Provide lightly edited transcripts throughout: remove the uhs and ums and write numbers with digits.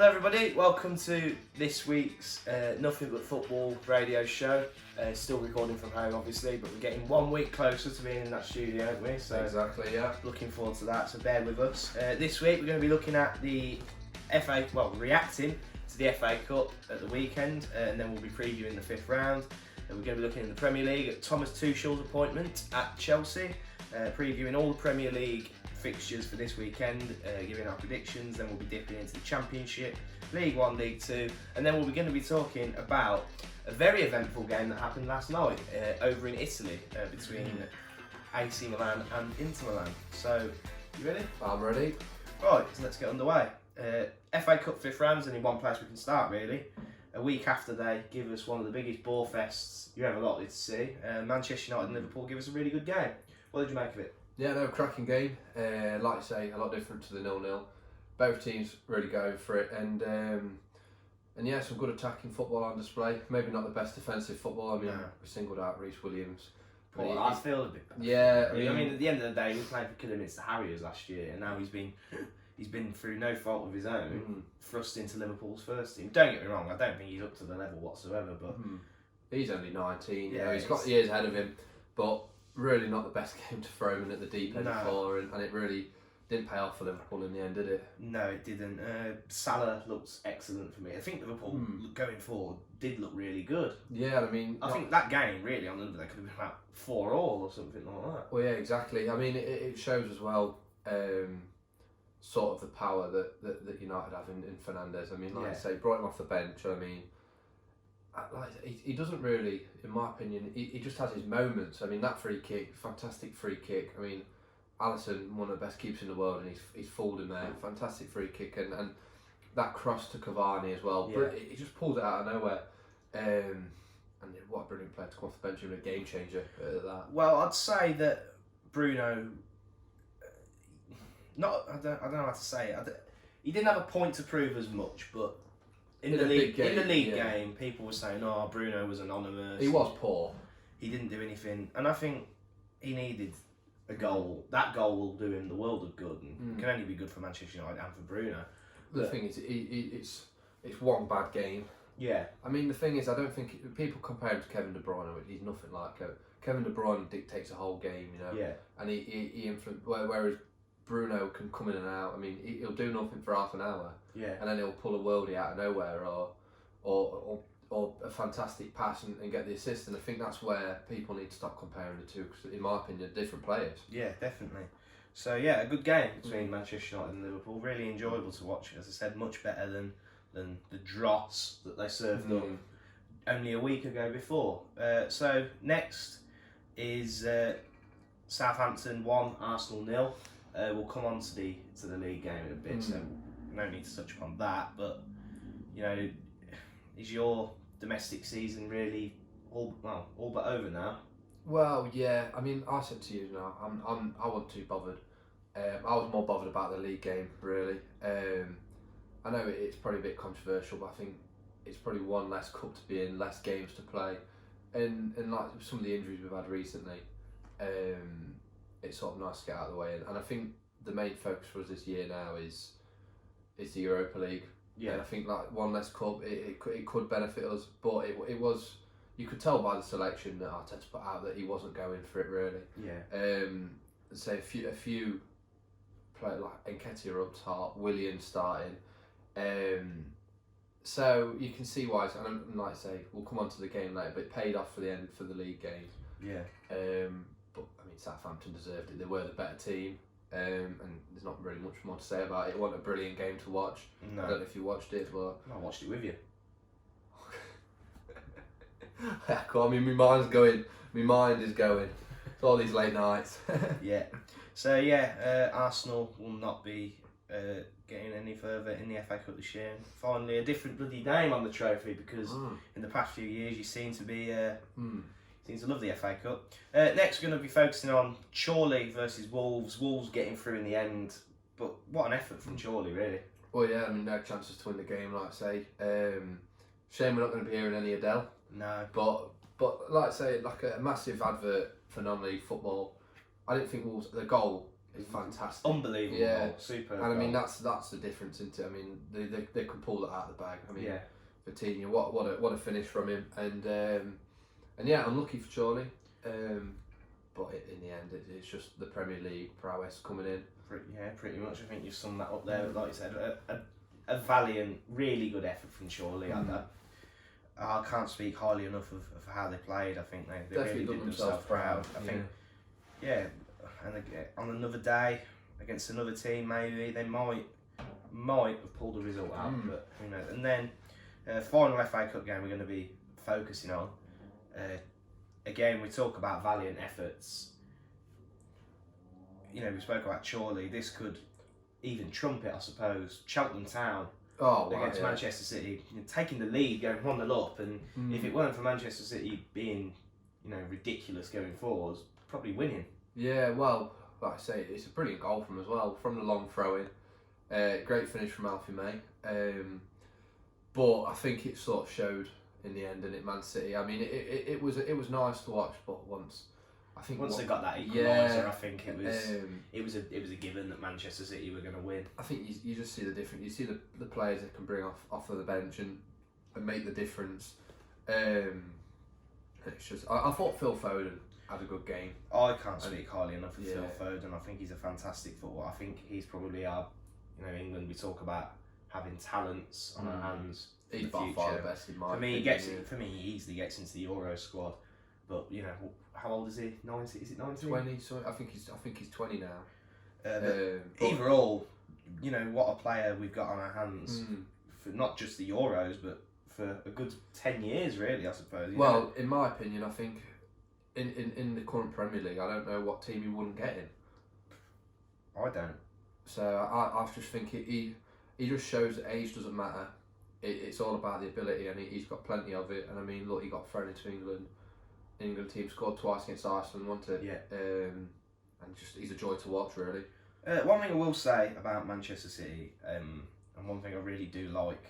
Hello everybody, welcome to this week's Nothing But Football radio show. Still recording from home obviously, but we're getting 1 week closer to being in that studio, aren't we? So exactly, yeah. Looking forward to that, so bear with us. This week we're going to be looking at the reacting to the FA Cup at the weekend, and then we'll be previewing the fifth round. And we're going to be looking in the Premier League at Thomas Tuchel's appointment at Chelsea, previewing all the Premier League fixtures for this weekend, giving our predictions. Then we'll be dipping into the Championship, League One, League Two, and then we're going to be talking about a very eventful game that happened last night over in Italy between AC Milan and Inter Milan. So, you ready? I'm ready. Right, so let's get underway. FA Cup fifth round is only one place we can start really. A week after they give us one of the biggest ball fests you're ever likely to see, Manchester United and Liverpool give us a really good game. What did you make of it? Yeah, no, cracking game. Like you say, a lot different to the 0-0. Both teams really going for it, and yeah, some good attacking football on display. Maybe not the best defensive football. I mean, we singled out Reece Williams. Well, I feel a bit better. Yeah, I mean, at the end of the day, we played for Kidderminster Harriers last year, and now he's been through no fault of his own, thrust into Liverpool's first team. Don't get me wrong, I don't think he's up to the level whatsoever, but he's only 19. Yeah, he's got years ahead of him, but really not the best game to throw him in at the deep end for, and it really didn't pay off for Liverpool in the end, did it? No, it didn't. Salah looks excellent for me. I think Liverpool going forward did look really good. Yeah, I mean, I think that game really on the other, they could have been about 4-4 or something like that. Well, yeah, exactly. I mean, it shows as well. Sort of the power that United have in Fernandes. I mean, like I say, brought him off the bench. I mean, he doesn't really, in my opinion, he just has his moments. I mean, that free kick, fantastic free kick. I mean, Alisson, one of the best keepers in the world, and he's fooled him there. Fantastic free kick, and that cross to Cavani as well. Yeah. He just pulled it out of nowhere. And what a brilliant player to come off the bench and a game changer at that. Well, I'd say that Bruno. I don't know how to say it. He didn't have a point to prove as much, but in the league game, people were saying, "Oh, Bruno was anonymous." He was poor. He didn't do anything, and I think he needed a goal. That goal will do him the world of good, and can only be good for Manchester United and for Bruno. The thing is, it's one bad game. Yeah. I mean, the thing is, I don't think people compare him to Kevin De Bruyne. He's nothing like Kevin De Bruyne dictates a whole game, you know. Yeah. And he influences, whereas Bruno can come in and out. I mean, he'll do nothing for half an hour. Yeah. And then he'll pull a worldie out of nowhere, or a fantastic pass and get the assist. And I think that's where people need to stop comparing the two, because in my opinion, they're different players. Yeah, definitely. So yeah, a good game between Manchester United and Liverpool. Really enjoyable to watch. As I said, much better than the dross that they served up only a week ago before. So next is Southampton 1, Arsenal 0. We'll come on to the league game in a bit, so no need to touch upon that. But you know, is your domestic season really all but over now? Well, yeah. I mean, I said to you now, I wasn't too bothered. I was more bothered about the league game, really. I know it's probably a bit controversial, but I think it's probably one less cup to be in, less games to play, and like some of the injuries we've had recently. It's sort of nice to get out of the way, and I think the main focus for us this year now is the Europa League. Yeah, and I think like one less cup, it could benefit us, but it was, you could tell by the selection that Arteta put out that he wasn't going for it really. Yeah. Say a few players like Nketiah up top, Willian starting. So you can see why, and like I say, we'll come on to the game later, but it paid off for the league game. Yeah. But I mean, Southampton deserved it. They were the better team, and there's not really much more to say about it. It wasn't a brilliant game to watch. No. I don't know if you watched it, but I watched it with you. I mean, my mind is going. It's all these late nights. Yeah. So yeah, Arsenal will not be getting any further in the FA Cup this year. Finally, a different bloody name on the trophy, because in the past few years you seem to be. Seems to love the FA Cup. Next, we're going to be focusing on Chorley versus Wolves. Wolves getting through in the end, but what an effort from Chorley, really. Well, yeah, I mean, no chances to win the game, like I say. Shame we're not going to be hearing any Adele. No. But like I say, like a massive advert for non-league football. I didn't think Wolves, the goal is fantastic. Unbelievable. Yeah. Goal. Super. And I mean that's the difference, isn't it? I mean they can pull that out of the bag. I mean, yeah. Vitinha, what a finish from him, and yeah, unlucky for Charlie. But in the end, it's just the Premier League prowess coming in. Pretty much. I think you've summed that up there. Like you said, a valiant, really good effort from Chorley. I can't speak highly enough of how they played. I think they really did themselves proud. I think, and again, on another day against another team, maybe they might have pulled the result out, but who knows. And then final FA Cup game we're going to be focusing on. Again, we talk about valiant efforts. You know, we spoke about Chorley. This could even trump it, I suppose. Cheltenham Town against Manchester City, taking the lead, going 1-0 up, and if it weren't for Manchester City being, ridiculous going forwards, probably winning. Yeah, well, like I say, it's a brilliant goal from him as well, from the long throw in. Great finish from Alfie May. But I think it sort of showed in the end, didn't it, Man City? I mean, it was nice to watch, but once they got that equaliser, I think it was a given that Manchester City were going to win. I think you just see the difference. You see the players that can bring off of the bench and make the difference. It's just I thought Phil Foden had a good game. I can't speak highly enough of Phil Foden. I think he's a fantastic footballer. I think he's probably our, England. We talk about having talents on our hands. He's by far the best in my opinion. For me, he easily gets into the Euro squad. But how old is he? 90? Is it 19? 20. So I think he's 20 now. Overall, what a player we've got on our hands for not just the Euros, but for a good 10 years, really. I suppose. Well, in my opinion, I think in the current Premier League, I don't know what team he wouldn't get in. I don't. So I just think he just shows that age doesn't matter. It's all about the ability, and he's got plenty of it. And I mean, look, he got thrown into England. England team scored twice against Iceland, wasn't it? Yeah. And just he's a joy to watch, really. One thing I will say about Manchester City, and one thing I really do like,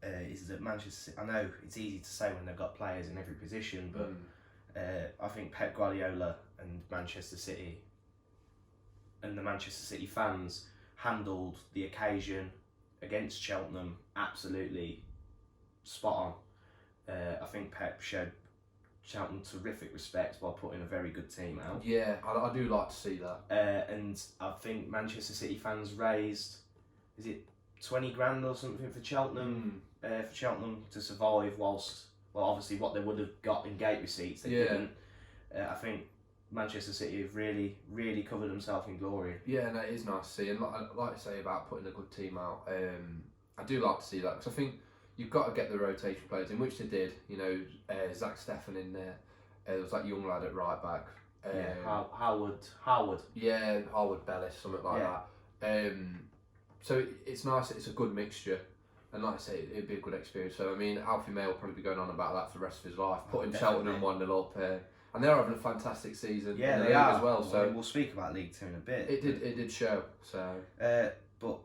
is that Manchester City, I know it's easy to say when they've got players in every position, but I think Pep Guardiola and Manchester City and the Manchester City fans handled the occasion against Cheltenham absolutely spot on. I think Pep showed Cheltenham terrific respect by putting a very good team out. Yeah, I do like to see that. And I think Manchester City fans raised, is it 20 grand or something for Cheltenham? For Cheltenham to survive whilst, well, obviously what they would have got in gate receipts, they didn't. I think Manchester City have really, really covered themselves in glory. Yeah, no, it is nice to see. And like I say about putting a good team out, I do like to see that, because I think you've got to get the rotation players in, which they did. Zach Steffen in there. There was that young lad at right back. Howard. Yeah, Howard Bellis, something like that. So it's nice. It's a good mixture, and like I say, it'd be a good experience. So I mean, Alfie May will probably be going on about that for the rest of his life. Putting Cheltenham 1-0 up, and they're having a fantastic season. Yeah, in the they league are as well. So we'll speak about League Two in a bit. It did show. So, but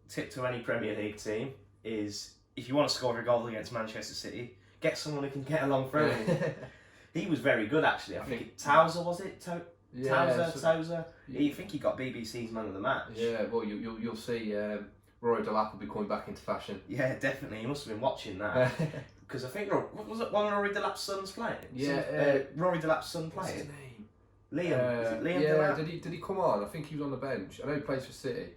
tip to any Premier League team is, if you want to score a goal against Manchester City, get someone who can get along through. He was very good, actually. I think Towser, was it? Towser. You think he got BBC's man of the match? Yeah, well, you'll see. Rory Delap will be coming back into fashion. Yeah, definitely. He must have been watching that. Because I think, was it one of Rory Delap's sons playing? Yeah. Rory Delap's son playing. What's his name? Liam. Is it Liam Delap? Did he come on? I think he was on the bench. I know he plays for City.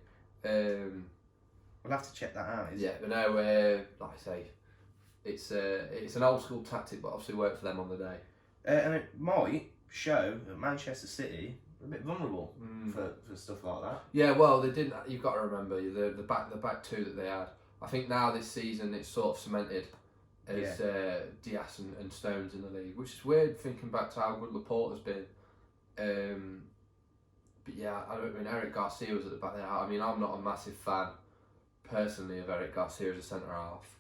We'll have to check that out. But no, like I say, it's an old school tactic, but obviously worked for them on the day. And it might show that Manchester City are a bit vulnerable for stuff like that. Yeah, well, they didn't. You've got to remember the back two that they had. I think now this season it's sort of cemented as Diaz and Stones in the league, which is weird thinking back to how good Laporte has been. But yeah, I don't mean Eric Garcia was at the back there. I mean, I'm not a massive fan personally of Eric Garcia as a centre half.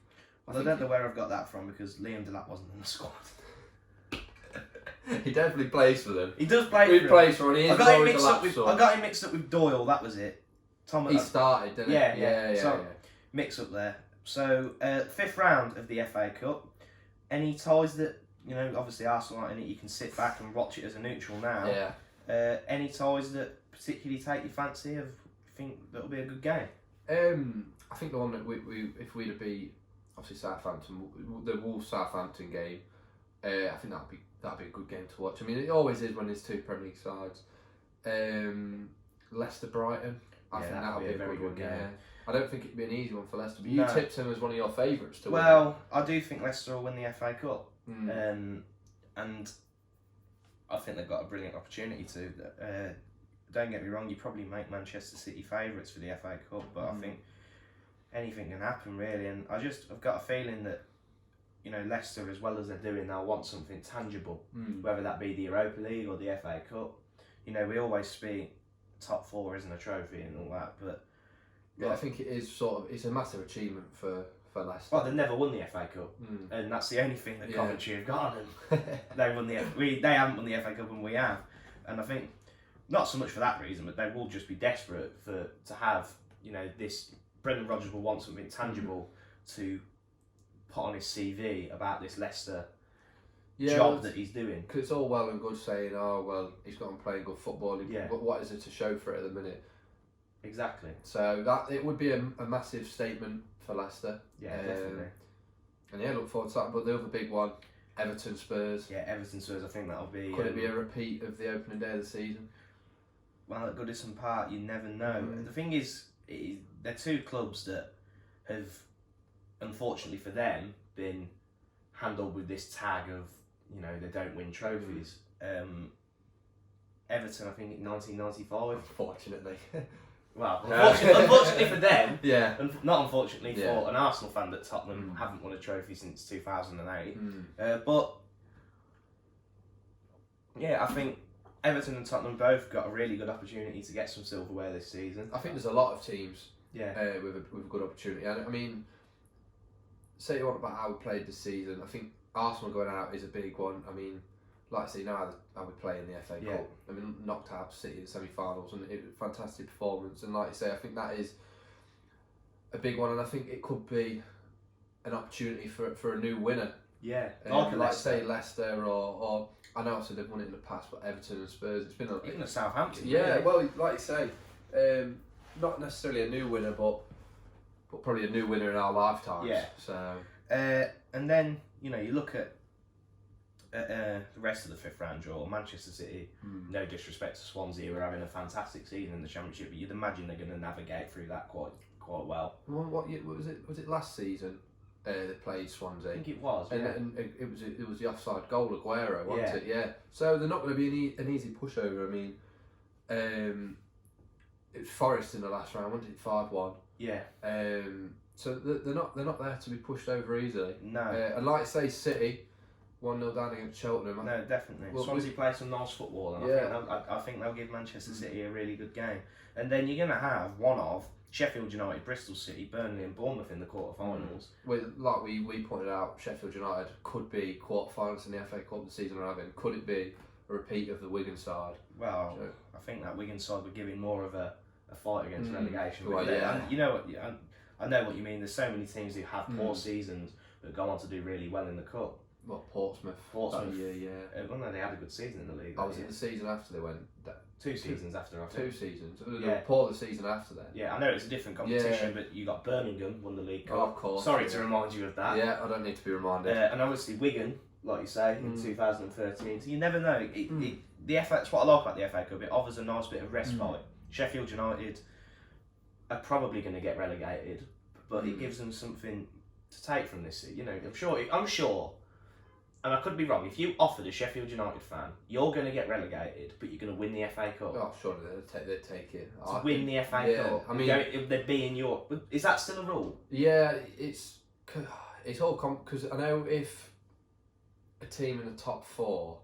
I don't know where I've got that from, because Liam Delap wasn't in the squad. He definitely plays for them. He does play for them. He plays for them. I got him mixed up with Doyle, that was it. He started, didn't he? Yeah. Mix up there. So, 5th round of the FA Cup. Any ties that, obviously Arsenal aren't in it, you can sit back and watch it as a neutral now. Yeah. Any ties that particularly take your fancy? Of think that'll be a good game? I think the one that we if we'd have beat obviously Southampton, the Wolves Southampton game, I think that'd be a good game to watch. I mean, it always is when there's two Premier League sides. Leicester Brighton, I think that'll be a very good one. Yeah. I don't think it'd be an easy one for Leicester, but you tipped them as one of your favourites to win. Well, I do think Leicester will win the FA Cup, and I think they've got a brilliant opportunity to. Don't get me wrong, you probably make Manchester City favourites for the FA Cup, but I think anything can happen really, and I've got a feeling that, you know, Leicester, as well as they're doing, they'll want something tangible, whether that be the Europa League or the FA Cup. You know, we always speak top four isn't a trophy and all that, but I think it is it's a massive achievement for Leicester. Well, they've never won the FA Cup, and that's the only thing that Coventry have got on them. They haven't won the FA Cup, and we have, and I think not so much for that reason, but they will just be desperate to have, you know, this. Brendan Rodgers will want something tangible to put on his CV about this Leicester job that he's doing. Because it's all well and good saying, oh well, he's got on playing good football. But what is it to show for it at the minute? Exactly. So that it would be a massive statement for Leicester. Yeah, definitely. And look forward to that. But the other big one, Everton Spurs. Yeah, Everton Spurs. I think that'll be. Could it be a repeat of the opening day of the season? Well, at Goodison Park, you never know. The thing is, they're two clubs that have, unfortunately for them, been handled with this tag of, you know, they don't win trophies. Everton, I think, in 1995. Unfortunately. Well, unfortunately for them, not unfortunately for an Arsenal fan that Tottenham haven't won a trophy since 2008. But yeah, I think Everton and Tottenham both got a really good opportunity to get some silverware this season. I think there's a lot of teams with a good opportunity. And I mean, say you want about how we played this season, I think Arsenal going out is a big one. I mean, like I say, now how we play in the FA Cup. I mean, knocked out City in semi-finals, and it was a fantastic performance. And like you say, I think that is a big one, and I think it could be an opportunity for a new winner. Yeah, like say Leicester or I know I said they've won it in the past, but Everton and Spurs, it's been even Southampton. Yeah, well, like you say, not necessarily a new winner, but probably a new winner in our lifetimes. Yeah. So and then, you know, you look at the rest of the fifth round draw. Manchester City, no disrespect to Swansea, were having a fantastic season in the Championship, but you'd imagine they're going to navigate through that quite well. What year was it? Was it last season? They played Swansea. I think it was, and it was the offside goal, Aguero, wasn't it? Yeah. So they're not going to be an easy pushover. I mean, it was Forest in the last round, wasn't it? 5-1. Yeah. So they're not there to be pushed over easily. No. And like I say, City 1-0 down against Cheltenham. No, definitely. Well, Swansea play some nice football, and I think they'll give Manchester City a really good game. And then you're going to have one of Sheffield United, Bristol City, Burnley and Bournemouth in the quarterfinals. Like we pointed out, Sheffield United could be quarterfinals in the FA Cup the season we're having. Could it be a repeat of the Wigan side? Well, I think that Wigan side would give him more of a fight against relegation. Well, and you know what? I know what you mean. There's so many teams who have poor seasons but go on to do really well in the cup. Well, Portsmouth. That year, yeah. Well, no, they had a good season in the league. Was it the season after they went? 2 seasons after, I think. 2 seasons. Poor the season after that. Yeah, I know it's a different competition, but you got Birmingham won the League Cup. Oh, of course. Sorry to remind you of that. Yeah, I don't need to be reminded. And obviously Wigan, like you say, in 2013. So you never know. The FA, that's what I like about the FA Cup. It offers a nice bit of respite. Sheffield United are probably going to get relegated, but it gives them something to take from this. You know, I'm sure. And I could be wrong. If you offered a Sheffield United fan, you're going to get relegated, but you're going to win the FA Cup. Oh, surely they'd take it. To win the FA Cup. I mean, if they'd be in Europe. Is that still a rule? Yeah, it's all because I know if a team in the top 4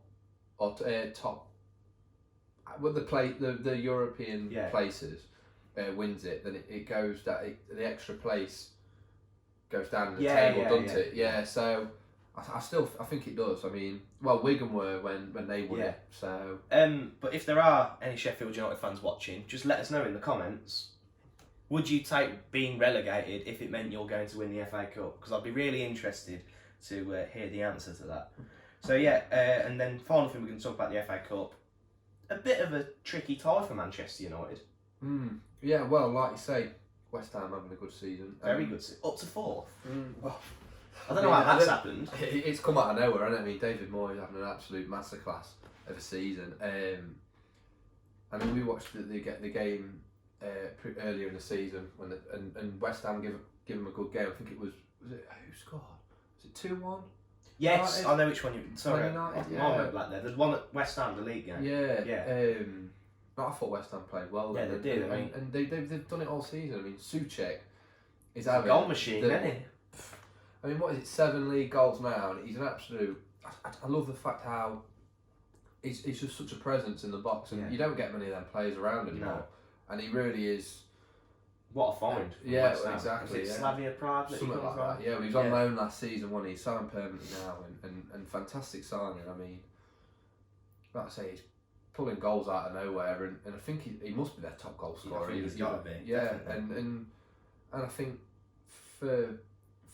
or top, well, the European places wins it, then it goes that the extra place goes down in the table, doesn't it? Yeah, so. I think it does. I mean, well, Wigan were when they won it. So. But if there are any Sheffield United fans watching, just let us know in the comments. Would you take being relegated if it meant you're going to win the FA Cup? Because I'd be really interested to hear the answer to that. So and then final thing we're going to talk about the FA Cup. a bit of a tricky tie for Manchester United. Yeah, well, like you say, West Ham having a good season. Very good. Up to 4th. Well, I don't know how that's happened. It's come out of nowhere, hasn't it? I mean, David Moyes having an absolute masterclass of a season. I mean, we watched the game earlier in the season when and West Ham give him a good game. I think it was it who scored? Was it 2-1? Yes, United? I know which one you. Sorry, United, I went black there. There's one at West Ham, the league game. Yeah. I thought West Ham played well. Yeah, then, they did. and they've done it all season. I mean, Souček is a goal machine, isn't he? I mean, what is it? 7 league goals now, and he's an absolute. I love the fact how he's just such a presence in the box, and you don't get many of them players around anymore. No. And he really is. What a find! Yeah, exactly. Is it Slavia Prague that something like that. Yeah, he was on loan last season, wasn't he? Signed permanently now, and fantastic signing. I mean, like I say, he's pulling goals out of nowhere, and I think he must be their top goal scorer. I think he's got to be. Yeah, and I think for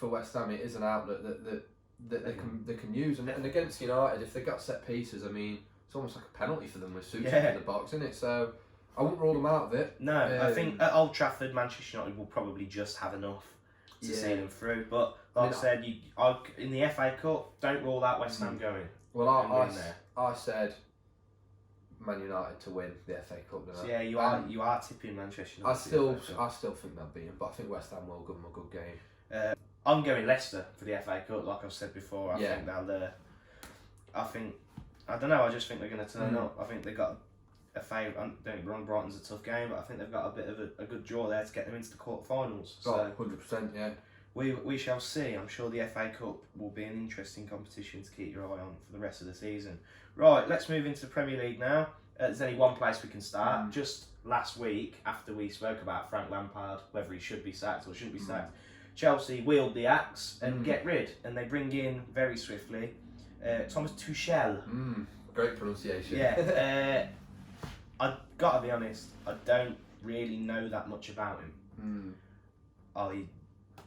West Ham, it is an outlet that they can use, and against United, if they got set pieces, I mean, it's almost like a penalty for them with Souček in the box, isn't it? So I wouldn't rule them out of it. No, I think at Old Trafford, Manchester United will probably just have enough to see them through. But like I said, in the FA Cup, don't rule out West Ham going. Well, I said Man United to win the FA Cup. So yeah, you are tipping Manchester United. I still think they'll beat them, but I think West Ham will give them a good game. I'm going Leicester for the FA Cup, like I've said before. I think they'll. I don't know. I just think they're going to turn up. I think they've got a favourite. Don't get me wrong, Brighton's a tough game, but I think they've got a bit of a good draw there to get them into the quarterfinals. So 100%, yeah. We shall see. I'm sure the FA Cup will be an interesting competition to keep your eye on for the rest of the season. Right, let's move into the Premier League now. There's only one place we can start. Just last week, after we spoke about Frank Lampard, whether he should be sacked or shouldn't be sacked, Chelsea wield the axe and get rid, and they bring in very swiftly Thomas Tuchel. Great pronunciation. Yeah. I've got to be honest, I don't really know that much about him. I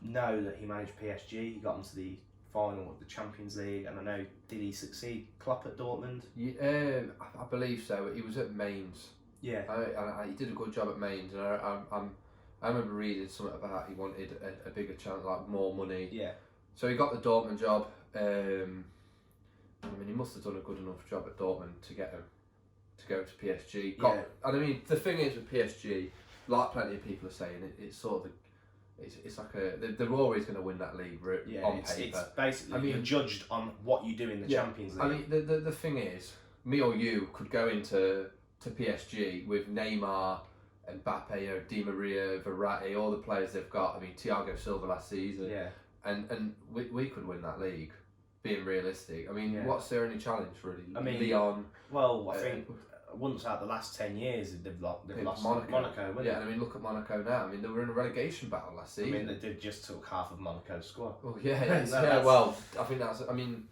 know that he managed PSG, he got them to the final of the Champions League, and I know, did he succeed Klopp at Dortmund? Yeah, I believe so. He was at Mainz. Yeah. He did a good job at Mainz, and I remember reading something about he wanted a bigger chance, like more money. Yeah. So he got the Dortmund job. I mean, he must have done a good enough job at Dortmund to get him to go to PSG. And I mean, the thing is with PSG, like plenty of people are saying, it's sort of it's like they're always going to win that league on paper. It's basically you're judged on what you do in the Champions League. I mean, the thing is, me or you could go into PSG with Neymar, Mbappe, Di Maria, Verratti, all the players they've got. I mean, Thiago Silva last season. Yeah. And we could win that league, being realistic. I mean, what's their only challenge really? I mean, Lyon. Well, I think once out the last 10 years they've lost Monaco. Yeah, and I mean, look at Monaco now. I mean, they were in a relegation battle last season. I mean, they just took half of Monaco's squad. Well, yeah. Well, I think that's. I mean,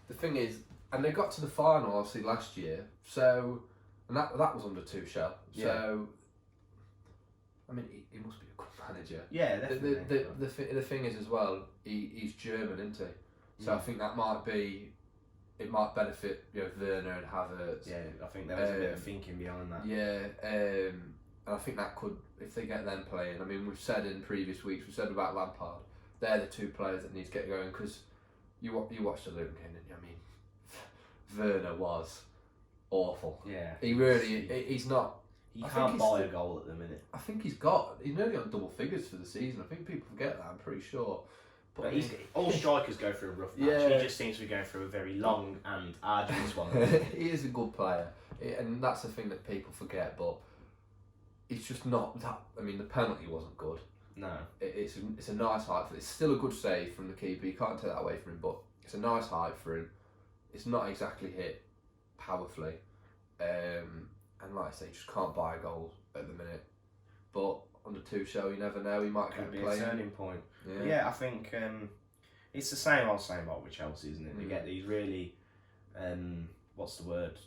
the thing is, and they got to the final obviously last year. So, and that was under Tuchel. So, I mean, he must be a good manager. Yeah, definitely. The thing is as well, he's German, isn't he? So I think that might be. It might benefit, Werner and Havertz. Yeah, I think there was a bit of thinking behind that. Yeah, and I think that could, if they get them playing. I mean, we've said in previous weeks, we've said about Lampard. They're the two players that need to get going because you watched the Luton game, didn't you? I mean, Werner was awful. Yeah, he really. He's not. He can't buy a goal at the minute. I think he's nearly on double figures for the season. I think people forget that. I'm pretty sure. But all strikers go through a rough patch. Yeah. He just seems to be going through a very long and arduous one. He is a good player, and that's the thing that people forget. But it's just not that. I mean, the penalty wasn't good. No. It's a nice height for. It's still a good save from the keeper. You can't take that away from him. But it's a nice height for him. It's not exactly hit powerfully, and like I say, you just can't buy a goal at the minute. But under Tuchel, you never know. He might Could be playing. a turning point. Yeah, I think it's the same old with Chelsea, isn't it? They get these really, what's the word?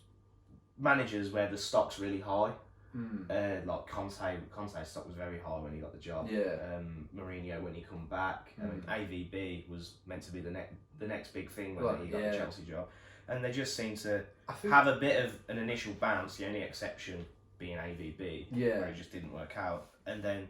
Managers where the stock's really high. Like Conte's stock was very high when he got the job. Yeah. Mourinho when he come back. AVB was meant to be the next big thing when he got the Chelsea job. and they just seem to I think, have a bit of an initial bounce. The only exception being AVB, Yeah. where it just didn't work out, and then.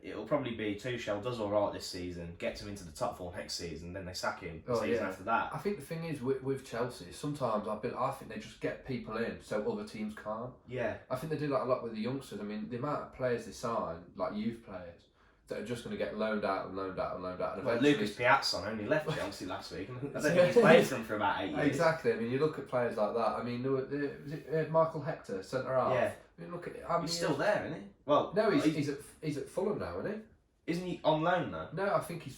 It'll probably be Tuchel does all right this season, gets him into the top four next season, then they sack him the season after that. I think the thing is with Chelsea, sometimes I think they just get people in so other teams can't. Yeah. I think they do that a lot with the youngsters. I mean, the amount of players they sign, like youth players, that are just going to get loaned out and loaned out and loaned out. And eventually... Lucas Piazza only left Chelsea last week. I don't think he's played for them for about 8 years. Exactly. I mean, you look at players like that. I mean, was it Michael Hector, centre half? Yeah. I mean, look at. He's still there, isn't he? Well, no, he's at Fulham now, isn't he? Isn't he on loan though? No, I think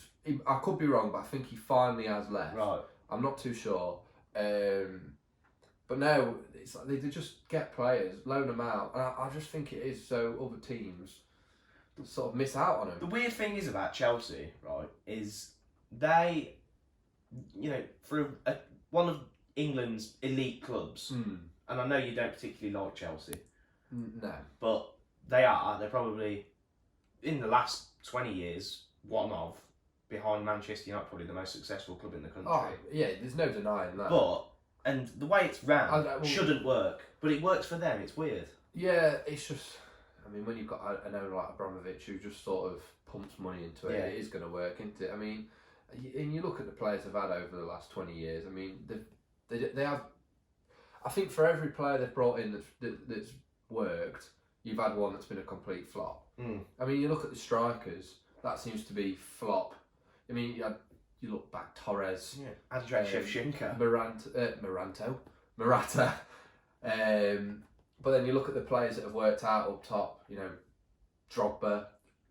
I could be wrong, but I think he finally has left. Right. I'm not too sure. But no, it's like they just get players, loan them out, and I just think it is so other teams sort of miss out on them. The weird thing is about Chelsea, right, is they, for one of England's elite clubs, and I know you don't particularly like Chelsea. No. But they're probably, in the last 20 years, one of, behind Manchester United, probably the most successful club in the country. Oh, yeah, there's no denying that. And the way it's ran shouldn't work, but it works for them. It's weird. Yeah, it's just, I mean, when you've got an owner like Abramovich who just sort of pumps money into it, it is going to work, isn't it? I mean, and you look at the players they've had over the last 20 years, I mean, they have, I think for every player they've brought in that's worked, you've had one that's been a complete flop. I mean, you look at the strikers, that seems to be flop. I mean, you look back, Torres, Andrei Shevchenko, Morata. But then you look at the players that have worked out up top. Drogba,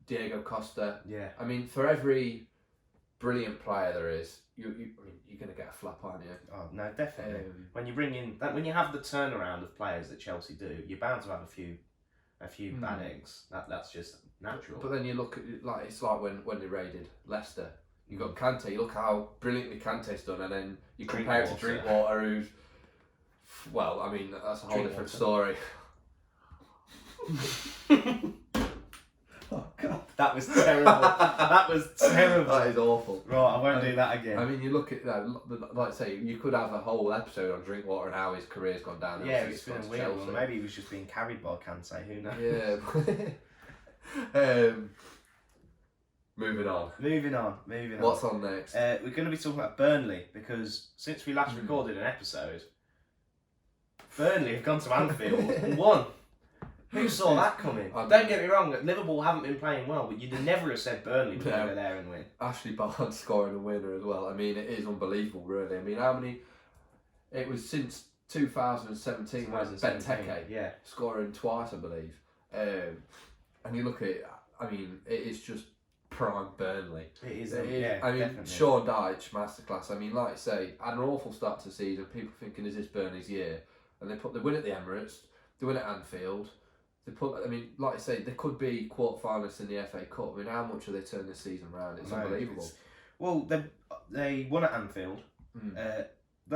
Diego Costa. Yeah. I mean, for every brilliant player there is, you're going to get a flop, aren't you? Oh no, definitely. When you bring in when you have the turnaround of players that Chelsea do, you're bound to have a few bad eggs. That's just natural. But then you look at it's like when they raided Leicester. You got Kante. You look how brilliantly Kante's done, and then you compare it to Drinkwater, who's well, I mean that's a whole different story. Oh God, that was terrible. That was terrible. That is awful. Right, I won't do that again. I mean, you look at like I say, you could have a whole episode on Drinkwater and how his career's gone down. Yeah, it's been a weird one. Maybe he was just being carried by Kante. Who knows? Yeah. Moving on. What's on next? We're going to be talking about Burnley because since we last recorded an episode, Burnley have gone to Anfield and won. Who saw that coming? Don't get me wrong, Liverpool haven't been playing well, but you'd never have said Burnley would go there and win. Ashley Barnes scoring a winner as well. I mean, it is unbelievable, really. I mean, how many? It was since 2017 when Benteke scoring twice, I believe. And you look at it, I mean, it is just prime Burnley. It is. I mean, definitely. Sean Dyche, masterclass. I mean, like I say, had an awful start to the season. People thinking, is this Burnley's year? And they win at the Emirates, they win at Anfield. I mean, like I say, they could be quarter-finalists in the FA Cup. I mean, how much have they turned this season around? It's unbelievable. Well, they won at Anfield. The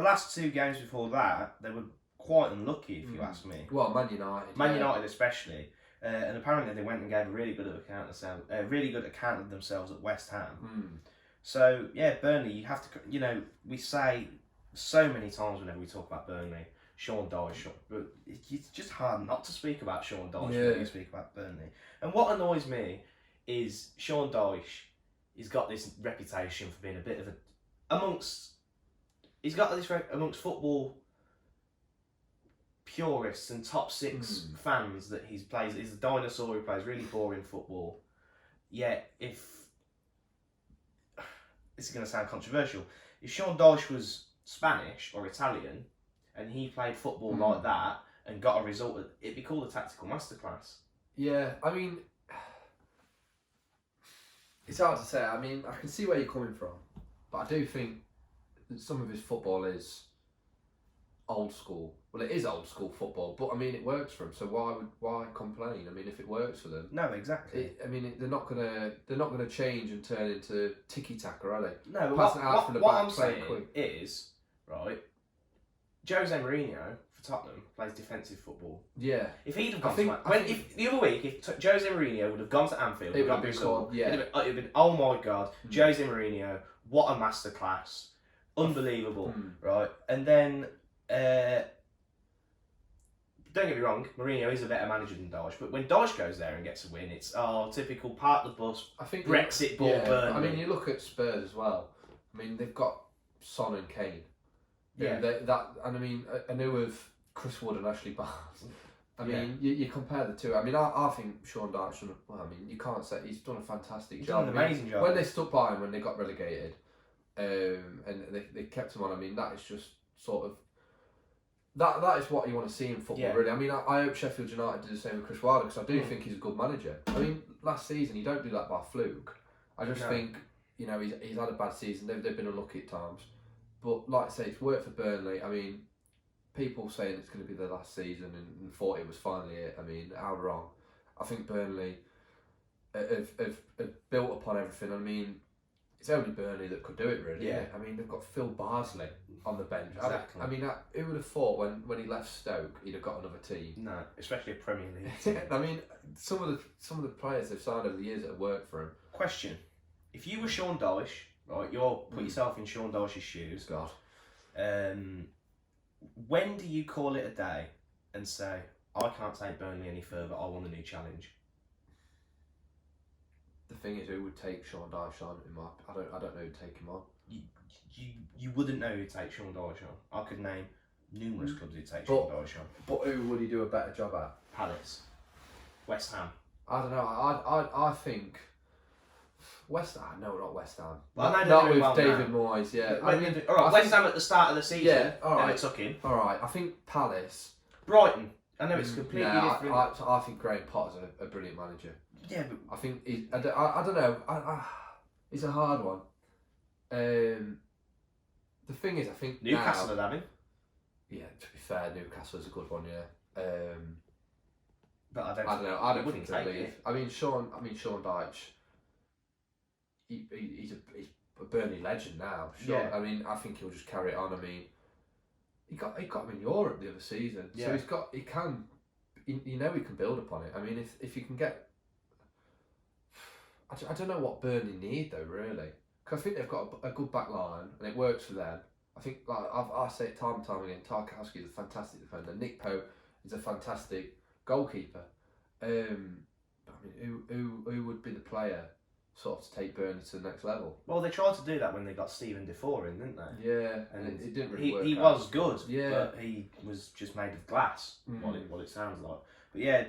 last two games before that, they were quite unlucky, if you ask me. Well, Man United. Man United especially. And apparently they went and gave a really good account of themselves at West Ham. So, yeah, Burnley, you have to... we say so many times whenever we talk about Burnley, Sean Dyche, but it's just hard not to speak about Sean Dyche when you speak about Burnley. And what annoys me is Sean Dyche, he's got this reputation for being a bit of amongst football purists and top six fans that he's a dinosaur who plays really boring football. Yet, if this is going to sound controversial, if Sean Dyche was Spanish or Italian and he played football like that and got a result, it'd be called a tactical masterclass. Yeah, I mean, it's hard to say. I mean, I can see where you're coming from, but I do think that some of his football is old school. Well, it is old school football, but I mean, it works for him. So why complain? I mean, if it works for them, no, exactly. They're not gonna change and turn into tiki taka, are they? No, but what I'm saying is right. Jose Mourinho for Tottenham plays defensive football. Yeah. If he'd have gone the other week, if Jose Mourinho would have gone to Anfield, it would have been, oh my God, Jose Mourinho, what a masterclass. unbelievable, right? And then, don't get me wrong, Mourinho is a better manager than Dyche, but when Dyche goes there and gets a win, it's typical part of the bus. I think Brexit ball Burnley. I mean, you look at Spurs as well. I mean, they've got Son and Kane. Yeah. And I mean, I knew of Chris Wood and Ashley Barnes. I mean, you compare the two. I mean, I think Sean Dyche. Well, I mean, you can't say he's done a fantastic job. Done an amazing job. When they stuck by him when they got relegated, and they kept him on. I mean, that is just sort of that is what you want to see in football, really. I mean, I hope Sheffield United do the same with Chris Wilder because I do think he's a good manager. I mean, last season you don't do that by fluke. I just think he's had a bad season. They've been unlucky at times, but like I say, it's worked for Burnley. I mean, people saying it's going to be their last season and thought it was finally it. I mean, how wrong. I think Burnley have built upon everything. I mean, it's only Burnley that could do it, really. Yeah. I mean, they've got Phil Barsley on the bench. Exactly. I mean, who would have thought when he left Stoke he'd have got another team? No, especially a Premier League team. I mean, some of the players they've signed over the years that have worked for him. Question: if you were Sean Dyche, right, put yourself in Sean Dyche's shoes. God. When do you call it a day and say, I can't take Burnley any further, I want a new challenge? The thing is, who would take Sean Dyche on? I don't know who'd take him on. You wouldn't know who'd take Sean Dyche on. I could name numerous clubs who'd take Sean Dyche on. But who would he do a better job at? Palace, West Ham. I don't know. I think West Ham. No, not West Ham. Well, not with David Moyes. Yeah. Alright, West Ham at the start of the season. Yeah. Alright. Took him. Alright. I think Palace. Brighton. I know it's completely different. I think Graham Potter's a brilliant manager. Yeah, but I think I don't know. It's a hard one. The thing is, I think Newcastle would have him. Yeah, to be fair, Newcastle is a good one. Yeah. But I don't know. I wouldn't take it. I mean, Sean Dyche. He's a Burnley legend now. Sure. Yeah. I mean, I think he'll just carry it on. I mean, he got him in Europe the other season, so he can build upon it. I mean, if you can get, I don't know what Burnley need though, really, because I think they've got a good back line and it works for them. I think, like I say it time and time again, Tarkowski is a fantastic defender. Nick Pope is a fantastic goalkeeper. But I mean, who would be the player sort of to take Burnley to the next level? Well, they tried to do that when they got Stephen Defoe in, didn't they? Yeah, and it didn't really work. He was good, but he was just made of glass. What it sounds like. But yeah,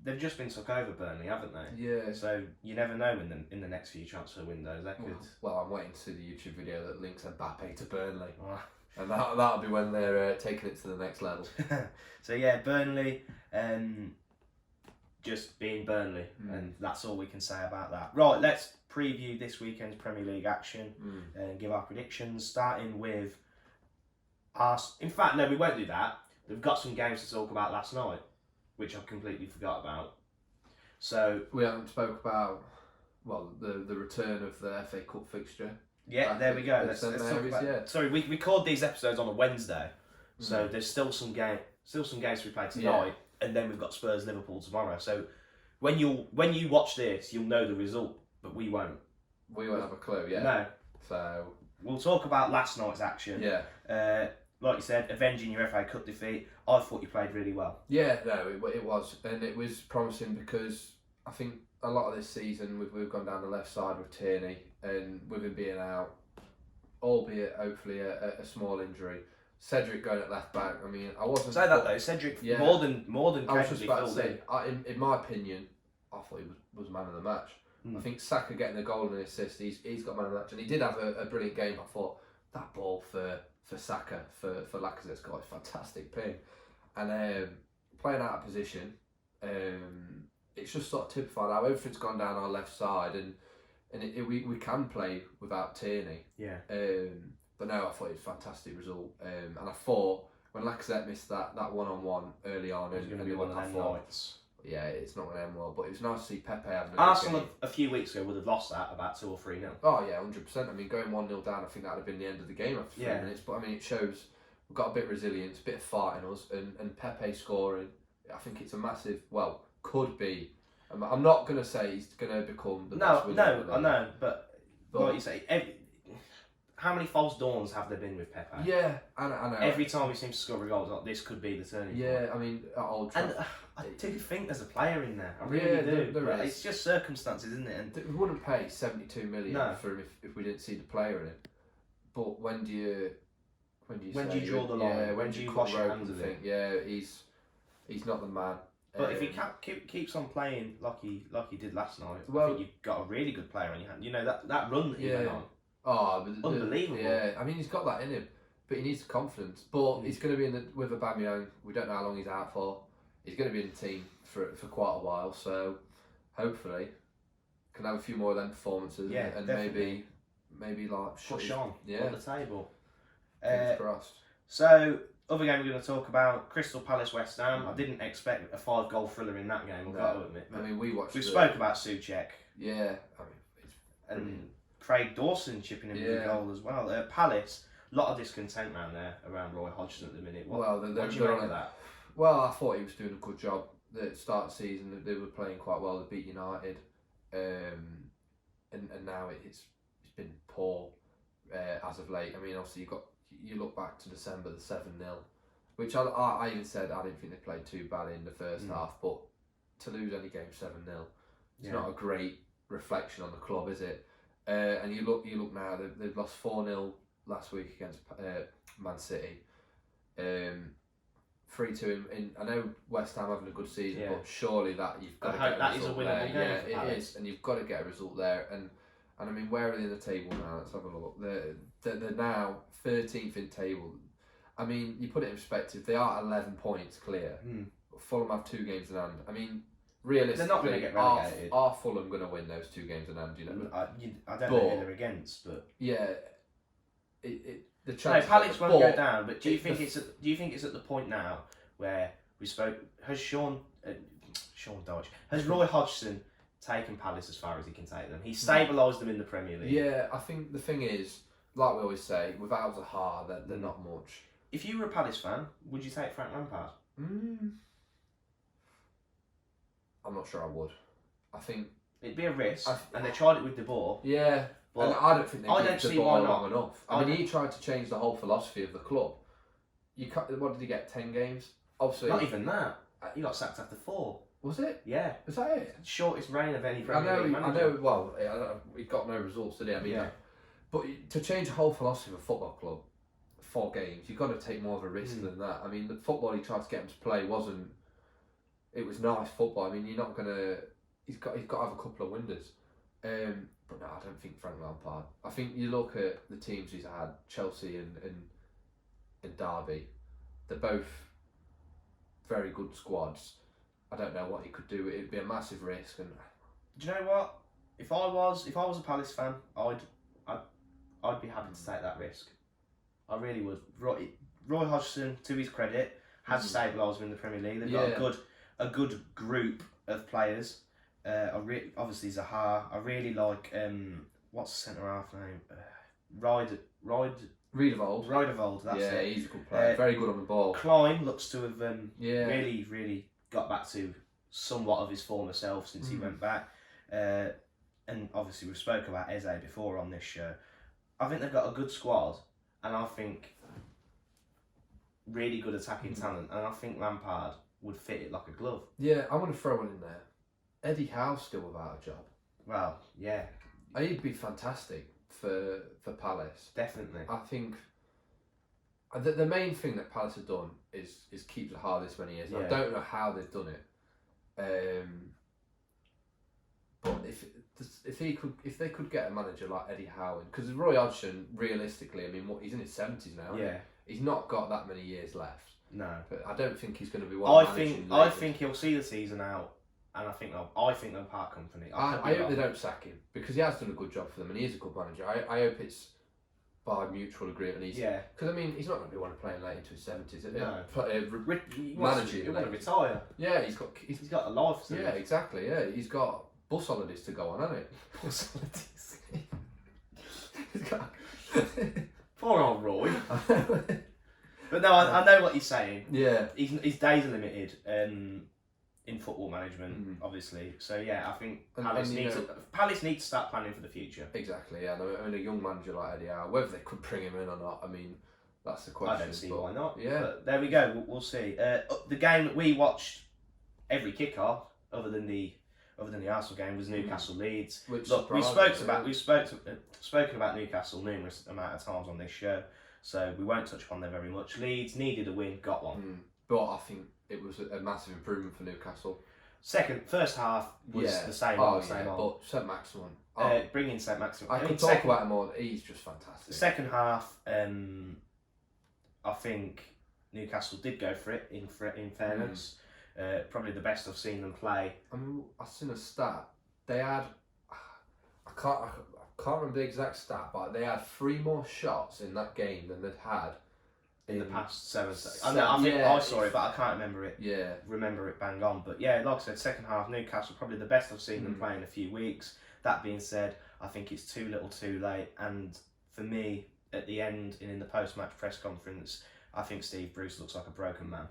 they've just been took over, Burnley, haven't they? Yeah. So you never know in the next few transfer windows. That could. Well, I'm waiting to see the YouTube video that links Mbappe to Burnley, and that'll be when they're taking it to the next level. So yeah, Burnley, just being Burnley, and that's all we can say about that. Right, let's preview this weekend's Premier League action and give our predictions, starting with in fact, no, we won't do that. We've got some games to talk about last night, which I completely forgot about. So we haven't spoke about the return of the FA Cup fixture. Yeah, there we go. Let's talk about. Sorry, we record these episodes on a Wednesday, so there's still some games to be played tonight. And then we've got Spurs Liverpool tomorrow. So when you watch this, you'll know the result, but we won't. We won't have a clue. Yeah. No. So we'll talk about last night's action. Yeah. Like you said, avenging your FA Cup defeat. I thought you played really well. Yeah. No, it was, and it was promising because I think a lot of this season we've gone down the left side with Tierney, and with him being out, albeit hopefully a small injury. Cedric going at left back. I mean, I wasn't. Say that though, Cedric more than. I was just about to say. In my opinion, I thought he was man of the match. I think Saka getting the goal and the assist, he's got man of the match, and he did have a brilliant game. I thought that ball for Saka for Lacazette's got a fantastic ping, and playing out of position, it's just sort of typified how everything's gone down our left side, and we can play without Tierney. Yeah. But no, I thought it was a fantastic result, and I thought when Lacazette missed that one-on-one early on, it was going to be one of them nights. Yeah, it's not going to end well, but it was nice to see Pepe having a Arsenal good game. a few weeks ago would have lost that about 2 or 3-0. Oh yeah, 100%. I mean, going 1-0 down, I think that would have been the end of the game after 3 minutes. But I mean, it shows we've got a bit of resilience, a bit of fight in us, and Pepe scoring. I think it's a massive. Well, could be. I'm not going to say he's going to become the best. No, I know, but like you say, how many false dawns have there been with Pepe? Yeah, I know. Every time he seems to score a goal, it's like, this could be the turning point. Yeah, I mean, at Old Trafford. And I do think there's a player in there. I really do. There is. It's just circumstances, isn't it? And we wouldn't pay 72 million for him if we didn't see the player in it. But when do you draw the line? Yeah, when do you wash your hands of it? Yeah, he's not the man. But if he keeps on playing like he did last night, well, I think you've got a really good player on your hand. You know that run that he went on. Oh, unbelievable. Yeah, I mean he's got that in him, but he needs the confidence. But he's going to be with Aubameyang. We don't know how long he's out for. He's going to be in the team for quite a while, so hopefully can have a few more of them performances. Yeah, and definitely. maybe like push on the table. Fingers crossed. So. Other game we're going to talk about, Crystal Palace West Ham. I didn't expect a 5-goal thriller in that game, I've got to admit. I mean, we spoke about Souček. Yeah, I mean, it's and Craig Dawson chipping in with a goal as well. Palace, a lot of discontent around Roy Hodgson at the minute. What do you make of that? Well, I thought he was doing a good job. At the start of the season, they were playing quite well. They beat United, and now it's been poor as of late. I mean, obviously you look back to December, the 7-0, which I even said I didn't think they played too bad in the first half, but to lose any game 7-0, it's not a great reflection on the club, is it? And you look now, they've lost 4-0 last week against Man City. 3-2 in. I know West Ham having a good season, but surely that you've got to get a result there. Yeah, it is, and you've got to get a result there. And I mean, where are they in the table now? Let's have a look. They're now 13th in table. I mean, you put it in perspective, they are 11 points clear. Fulham have 2 games in hand. I mean, realistically, they're not going to get relegated. Are Fulham going to win those 2 games in hand? You know, I don't know who they're against, but yeah, the chance. No, Palace won't go down. But do you think it's at the point now where we spoke? Has Sean Dyche, has Roy Hodgson taken Palace as far as he can take them? He stabilised them in the Premier League. Yeah, I think the thing is, like we always say, without Zaha, they're not much. If you were a Palace fan, would you take Frank Lampard? I'm not sure I would. I think it'd be a risk, and they tried it with De Boer. Yeah, but and I don't think they did De Boer long enough. I mean, he tried to change the whole philosophy of the club. What did he get? 10 games? Obviously, not even that. He got sacked after 4. Was it? Yeah. Was that it? Shortest reign of any Premier League manager. I know. Well, he got no results, did he? I mean, but to change the whole philosophy of a football club, 4 games, you've got to take more of a risk than that. I mean, the football he tried to get him to play wasn't. It was nice football. I mean, you're not gonna. He's got to have a couple of winders. But no, I don't think Frank Lampard. I think you look at the teams he's had, Chelsea and Derby. They're both very good squads. I don't know what he could do. It'd be a massive risk. And do you know what? If I was a Palace fan, I'd be happy to take that risk. I really would. Roy Hodgson, to his credit, has stabilised them in the Premier League. They've got a good group of players. Obviously Zaha. I really like what's the centre half name? Riedervold. That's it. Yeah, he's a good player. Very good on the ball. Klein looks to have really got back to somewhat of his former self since he went back. And obviously we've spoken about Eze before on this show. I think they've got a good squad, and I think really good attacking talent, and I think Lampard would fit it like a glove. Yeah, I'm going to throw one in there. Eddie Howe's still without a job. Well, yeah. He'd be fantastic for Palace. Definitely. I think the main thing that Palace have done is keep Zaha this many years. Yeah. I don't know how they've done it. But if they could get a manager like Eddie Howe, because Roy Hodgson, realistically, I mean, he's in his 70s now. Yeah. He's not got that many years left. No. But I don't think he's going to be one. I think he'll see the season out, and I think they'll part company. I hope they don't sack him, because he has done a good job for them, and he is a good manager. I hope it's by mutual agreement. Because I mean, he's not going to be one playing late into his 70s. He wants to retire. Yeah, he's got a life. Yeah, exactly. Yeah, he's got bus holidays to go on, hasn't he? Bus holidays. He's got. Poor old Roy. But no, I know what you're saying. Yeah. His days are limited. in football management, obviously. So yeah, I think And Palace need to start planning for the future. Exactly, yeah. I mean, a young manager like Eddie Howe, whether they could bring him in or not, I mean, that's the question. I don't see why not. Yeah. But there we go. We'll see. The game that we watched every kickoff, other than the Arsenal game, was Newcastle Leeds. Look, we've spoken about Newcastle numerous amount of times on this show, so we won't touch upon them very much. Leeds needed a win, got one. But I think it was a massive improvement for Newcastle. First half was the same. But St Maximin. Bring in St Maximin. I could talk about him more. He's just fantastic. The second half, I think Newcastle did go for it. In fairness, probably the best I've seen them play. I mean, I've seen a stat. They had, I can't remember the exact stat, but they had 3 more shots in that game than they'd had in the past 7 seconds. I think I saw it, but I can't remember it. Yeah, remember it bang on. But yeah, like I said, second half Newcastle probably the best I've seen them play in a few weeks. That being said, I think it's too little, too late. And for me, at the end and in the post-match press conference, I think Steve Bruce looks like a broken man.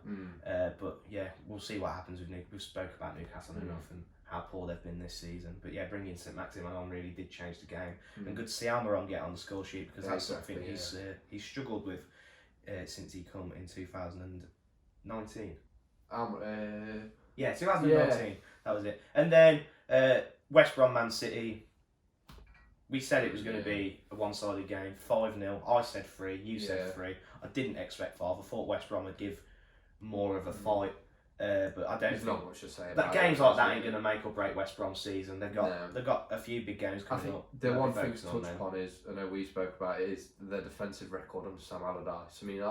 But yeah, we'll see what happens with Newcastle. We've spoke about Newcastle enough and how poor they've been this season. But yeah, bringing St Maximin on really did change the game. And good to see Almiron get on the score sheet, because that's something he's struggled with since he come in 2019. 2019. Yeah. That was it. And then West Brom Man City. We said it was going to be a one-sided game, 5-0. I said 3, you said 3. I didn't expect 5. I thought West Brom would give more of a fight, but I don't. There's not much to say. That games like that ain't going to make or break West Brom's season. They've got a few big games coming up. The one thing to touch upon is, I know we spoke about it, is their defensive record under Sam Allardyce. I mean,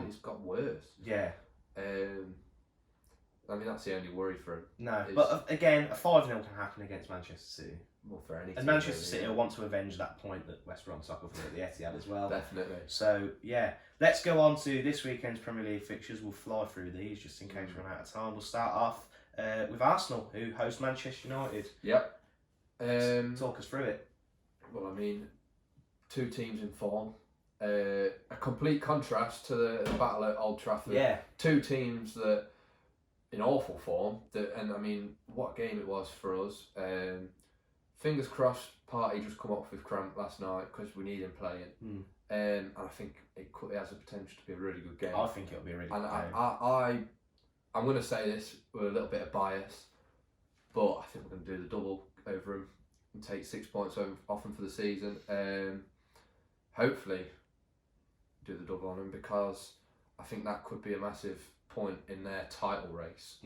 it's got worse. Yeah. I mean, that's the only worry for him. No, but again, a 5-0 can happen against Manchester City. Well, for any and Manchester City will want to avenge that point that West Brom suffered from at the Etihad as well. Definitely. So, yeah. Let's go on to this weekend's Premier League fixtures. We'll fly through these just in case we run out of time. We'll start off with Arsenal, who host Manchester United. Yep. Talk us through it. Well, I mean, 2 teams in form. A complete contrast to the battle at Old Trafford. Yeah. 2 teams that in awful form. And I mean, what game it was for us. Fingers crossed, Partey just come off with cramp last night because we need him playing. And I think it has the potential to be a really good game. I think it'll be a really good game. I'm going to say this with a little bit of bias, but I think we're going to do the double over him and take 6 points off him for the season. Hopefully do the double on him, because I think that could be a massive point in their title race.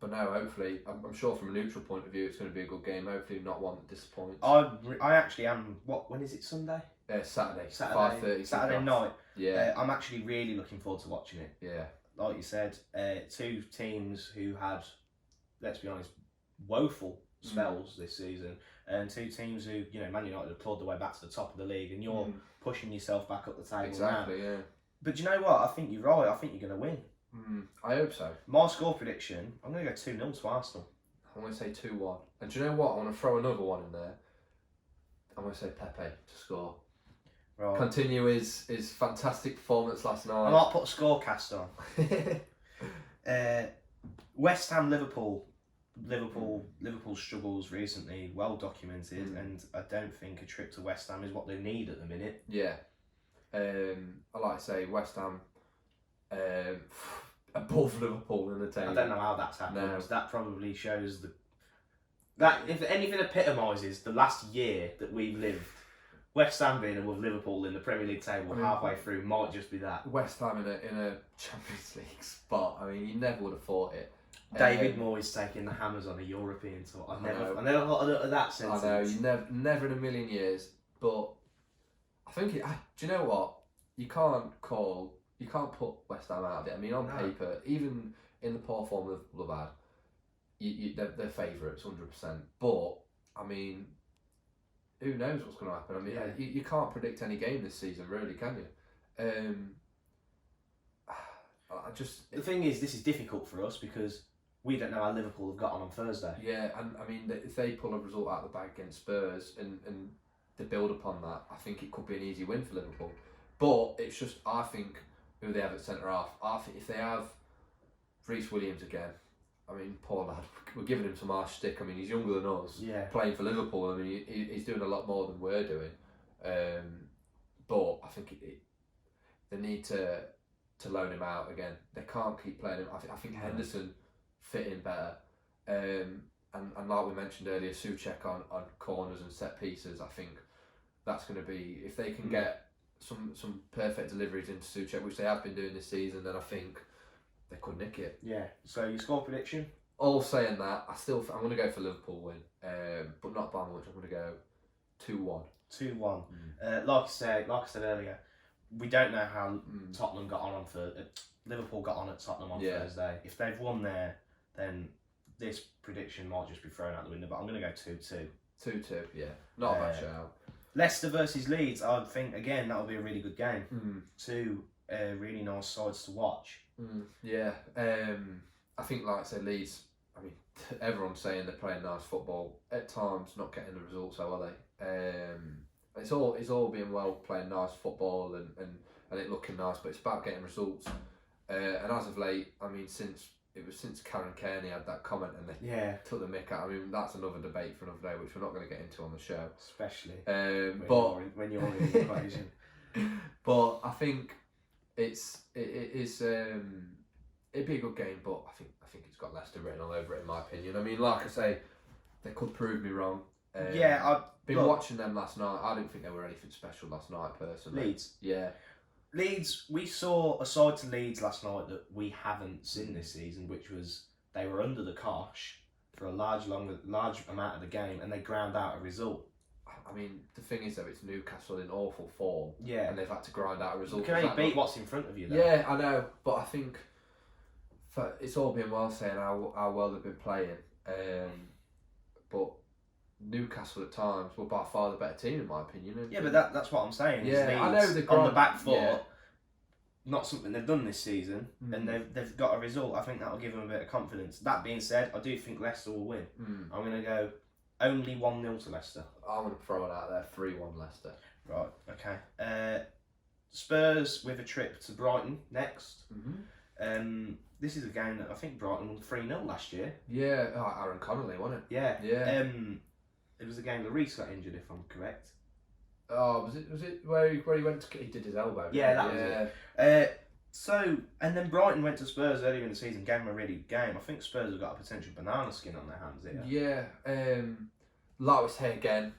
But no, hopefully, I'm sure from a neutral point of view, it's going to be a good game. Hopefully, not one that disappoints. I actually am. When is it? Sunday? Saturday. 5:30. Saturday night. Yeah. I'm actually really looking forward to watching it. Yeah. Like you said, 2 teams who had, let's be honest, woeful spells this season, and 2 teams who, Man United have clawed their way back to the top of the league, and you're pushing yourself back up the table Exactly. now. Yeah. But do you know what? I think you're right. I think you're going to win. I hope so. My score prediction, I'm going to go 2-0 to Arsenal. I'm going to say 2-1. And do you know what? I'm going to throw another one in there. I'm going to say Pepe to score. Right. Continue his fantastic performance last night. I might put a scorecast on. West Ham, Liverpool. Liverpool's struggles recently, well documented, and I don't think a trip to West Ham is what they need at the minute. Yeah. I like to say West Ham above Liverpool in the table. I don't know how that's happened. No. That probably shows that if anything epitomises the last year that we've lived, West Ham being above Liverpool in the Premier League table halfway through might just be that. West Ham in a Champions League spot. I mean, you never would have thought it. David Moyes taking the Hammers on a European tour. I never thought of that sentence. I know, you never in a million years. But I think do you know what? You can't put West Ham out of it. I mean, on paper, even in the poor form Liverpool have had, they're favourites 100%. But I mean, who knows what's going to happen? I mean, you can't predict any game this season, really, can you? The thing is, this is difficult for us because we don't know how Liverpool have got on Thursday. Yeah, and I mean, if they pull a result out of the bag against Spurs and they build upon that, I think it could be an easy win for Liverpool. But it's just, I think, who they have at centre half, I think if they have Reece Williams again, I mean, poor lad. We're giving him some harsh stick. I mean, he's younger than us. Yeah. Playing for Liverpool. I mean, he's doing a lot more than we're doing. But I think they need to loan him out again. They can't keep playing him. I think Henderson fit in better. And like we mentioned earlier, Souček on corners and set pieces. I think that's going to be, if they can get some perfect deliveries into Souček, which they have been doing this season, then I think they could nick it. Yeah. So your score prediction? All saying that, I'm going to go for Liverpool win, but not by much. I'm going to go 2-1. 2-1. Like I said earlier, we don't know how Tottenham got on Liverpool got on at Tottenham on Thursday. If they've won there, then this prediction might just be thrown out the window. But I'm going to go 2-2. 2-2, yeah. Not a bad shout. Leicester versus Leeds, I think, again, that'll be a really good game. Two really nice sides to watch. Yeah. I think, like I said, Leeds, I mean, everyone's saying they're playing nice football. At times, not getting the results, though, are they? It's all being well, playing nice football and it looking nice, but it's about getting results. And as of late, I mean, since Karen Kearney had that comment and they took the mick out. I mean, that's another debate for another day, which we're not going to get into on the show. Especially when you're in the equation. But I think it'd be a good game, but I think it's got Leicester written all over it, in my opinion. I mean, like I say, they could prove me wrong. I've been watching them last night. I didn't think they were anything special last night, personally. Leeds? Yeah. Leeds, we saw a side to Leeds last night that we haven't seen this season, which was they were under the cosh for a large amount of the game and they ground out a result. I mean, the thing is, though, it's Newcastle in awful form. Yeah. And they've had to grind out a result. You can only beat what's in front of you, though. Yeah, I know. But I think it's all been well saying how well they've been playing. But Newcastle at times were by far the better team, in my opinion. Yeah, but that's what I'm saying. Yeah, I know they're on the back foot. Not something they've done this season, and they've got a result. I think that'll give them a bit of confidence. That being said, I do think Leicester will win. I'm going to go only 1-0 to Leicester. I'm going to throw it out there, 3-1 Leicester. Right, okay. Spurs with a trip to Brighton next. This is a game that I think Brighton won 3-0 last year. Yeah, Aaron Connolly, wasn't it? Yeah. It was a game that Reece got injured, if I'm correct. Oh, was it where he went to... He did his elbow. Yeah, that was it. And then Brighton went to Spurs earlier in the season, gave them a really good game. I think Spurs have got a potential banana skin on their hands here. Yeah. Like we say again,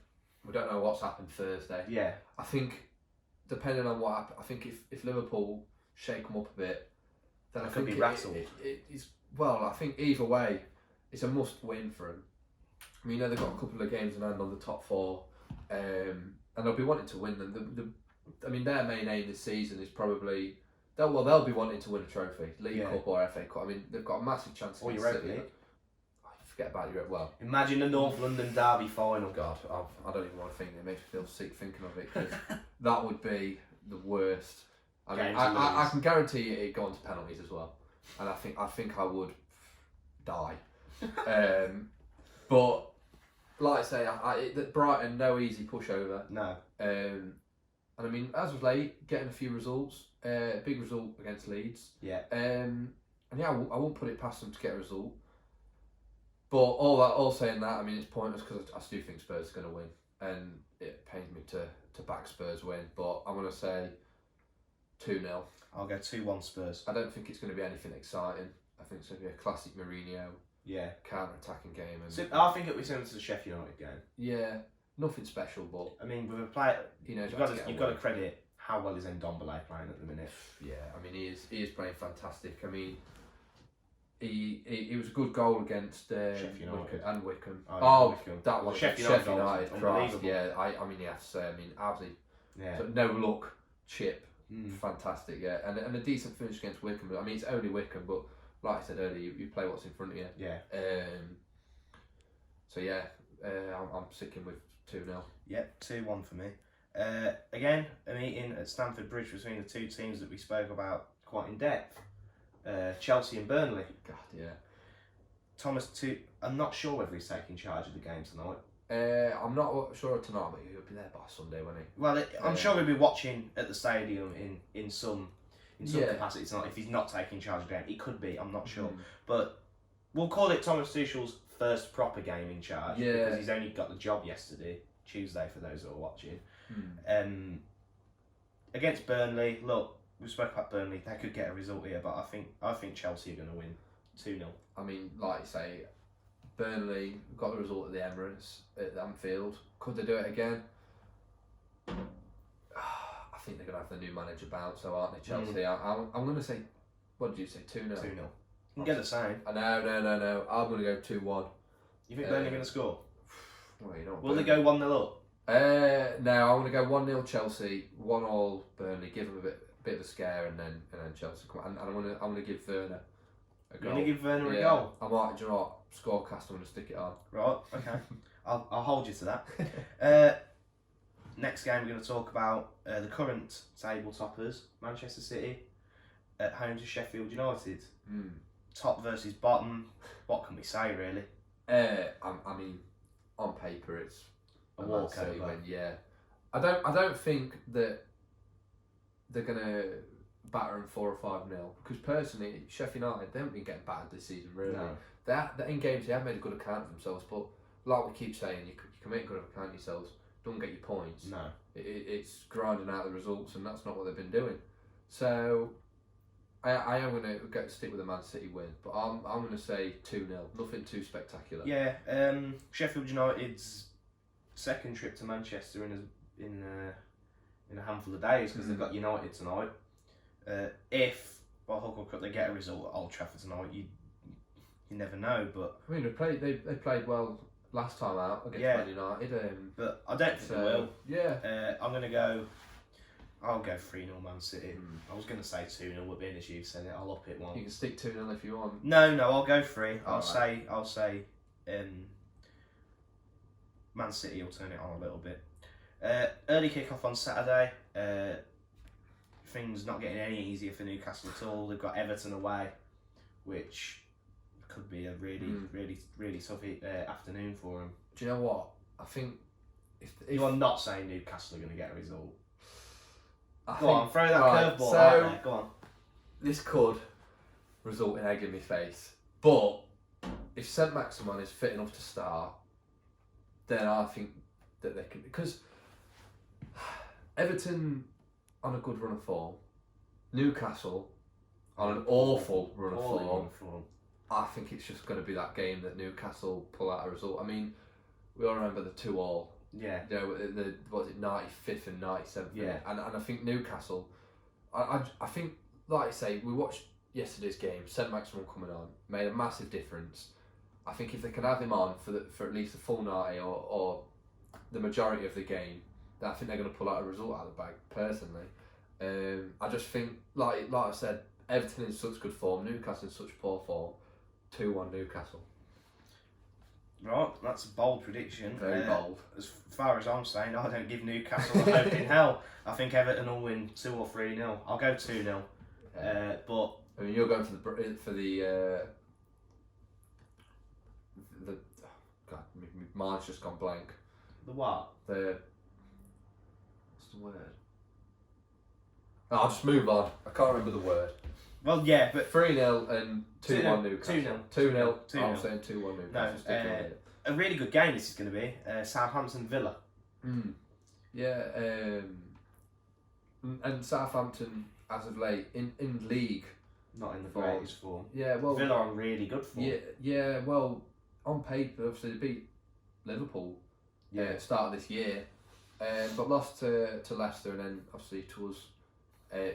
we don't know what's happened Thursday. Yeah. I think, depending on what happened, I think if Liverpool shake them up a bit, then I think be rattled. I think either way, it's a must win for them. I mean, they've got a couple of games in hand on the top four, and they'll be wanting to win them. I mean, their main aim this season is probably they'll be wanting to win a trophy, League Cup or FA Cup. I mean, they've got a massive chance. Or Europa League. Forget about Europe. Well, imagine the North London derby final. God, I don't even want to think. It makes me feel sick thinking of it because that would be the worst. I mean, I can guarantee it'd go on to penalties as well, and I think I would die. But like I say, Brighton, no easy pushover. No. And I mean, as of late, getting a few results. Big result against Leeds. Yeah. And yeah, I won't put it past them to get a result. But all saying that, I mean, it's pointless because I do think Spurs are going to win, and it pains me to back Spurs win. But I'm going to say 2-0. I'll go 2-1 Spurs. I don't think it's going to be anything exciting. I think it's going to be a classic Mourinho. Yeah. Counter-attacking game. And I think it'll be similar to the Sheffield United game. Yeah. Nothing special, but I mean, with a player, you've got to to credit how well is Ndombele playing at the minute. Yeah, I mean, he is playing fantastic. I mean, he was a good goal against Wickham. Wickham. That one, Sheffield United. Christ, yeah, I mean, yes, I mean, absolutely. Yeah. So no look, chip, fantastic. Yeah, and a decent finish against Wickham. I mean, it's only Wickham, but like I said earlier, you play what's in front of you. Yeah. So yeah, I'm sticking with 2-0. Yep, 2-1 for me. Again, a meeting at Stamford Bridge between the two teams that we spoke about quite in depth. Chelsea and Burnley. God, yeah. I'm not sure whether he's taking charge of the game tonight. I'm not sure tonight, but he'll be there by Sunday, won't he? Well, I'm sure he'll be watching at the stadium in some capacity tonight. If he's not taking charge of the game, he could be. I'm not sure, but we'll call it Thomas Tuchel's first proper game in charge. Yeah. Because he's only got the job yesterday, Tuesday for those who are watching. Against Burnley, look, we spoke about Burnley. They could get a result here, but I think Chelsea are going to win 2-0. I mean, like you say, Burnley got the result at the Emirates at Anfield. Could they do it again? I think they're going to have the new manager bounce, so aren't they, Chelsea? I'm going to say, what did you say, 2-0? 2-0. You can get the same. No. I'm going to go 2-1. You think Burnley are going to score? Well, you know, Will they go 1-0 up? No, I'm going to go 1-0 Chelsea, 1-1 Burnley. Give them a bit of a scare, and then Chelsea come. And I'm going to give Werner a goal. You're going to give Werner a goal? I might. Do you know what? Scorecast. I'm going to stick it on. Right. Okay. I'll hold you to that. Next game we're going to talk about the current table toppers, Manchester City, at home to Sheffield United. Top versus bottom. What can we say, really? I mean, on paper it's a walkover. Win, yeah. I don't think that they're gonna batter them 4 or 5-0, because personally, Sheffield United, they haven't been getting battered this season, really. No. They're in games they have made a good account of themselves, but like we keep saying, you can make a good account of yourselves. Don't get your points. No. It's grinding out the results, and that's not what they've been doing. So I am going to stick with the Man City win, but I'm going to say 2-0. Nothing too spectacular. Yeah. Sheffield United's second trip to Manchester in a handful of days, because they've got United tonight. If by hook or crook they get a result at Old Trafford tonight, you never know. But I mean, they played well last time out against Man United. But I don't think they will. Yeah. I'll go 3-0 Man City. I was going to say 2-0, but being as you've said it, I'll up it one. You can stick 2-0 if you want. No, I'll go 3. I'll Alright. say Man City will turn it on a little bit. Early kick-off on Saturday. Things not getting any easier for Newcastle at all. They've got Everton away, which could be a really tough afternoon for them. Do you know what? I think if You are not saying Newcastle are going to get a result. I Go on, throw that curveball so out there. Go on. this could result in egg in my face, but if St Maximin is fit enough to start, then I think that they can, because Everton on a good run of form, Newcastle on an awful run of form. I think it's just going to be that game that Newcastle pull out a result. I mean, we all remember the 2-2. Yeah. You know, the 95th and 97th Yeah. minute. And I think Newcastle, I think, like I say, we watched yesterday's game, St Maximin coming on, made a massive difference. I think if they can have him on for at least a full 90 or the majority of the game, then I think they're going to pull out a result out of the bag, personally. I just think, like I said, Everton in such good form, Newcastle in such poor form, 2-1 Newcastle. Right, that's a bold prediction. Very bold. As far as I'm saying, I don't give Newcastle a hope in hell. I think Everton will win 2 or 3-0. I'll go 2-0. But I mean, you're going for the God, my mind's just gone blank. the what? What's the word? I'll just move on. I can't remember the word. Well, yeah, but 3-0 and 2-1 Newcastle. 2-0. 2-0. I'm saying 2-1 Newcastle. No, Stick with it. a really good game this is going to be. Southampton Villa. Yeah, and Southampton, as of late, in league. Not in the Form. greatest form. Yeah, well. Villa on really good form. Yeah, well, on paper, obviously, they beat Liverpool start of this year, but lost to Leicester, and then obviously to us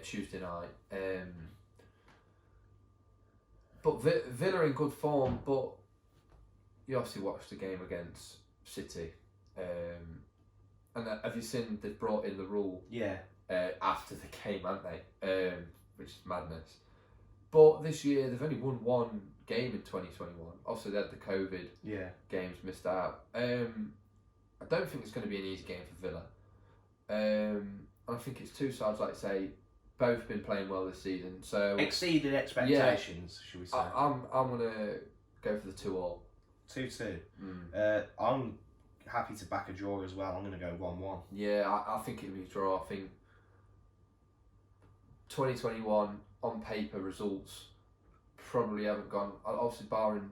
Tuesday night. But Villa in good form, but you obviously watched the game against City, and have you seen they've brought in the rule after the game, haven't they? Which is madness. But this year they've only won one game in 2021. Obviously they had the COVID games missed out. I don't think it's going to be an easy game for Villa. I think it's two sides, like I say, both been playing well this season. So exceeded expectations, should we say? I'm gonna go for the 2-2. 2-2. I'm happy to back a draw as well. I'm going to go 1-1. Yeah, I think it'll be a draw. I think 2021 on paper results probably haven't gone, obviously barring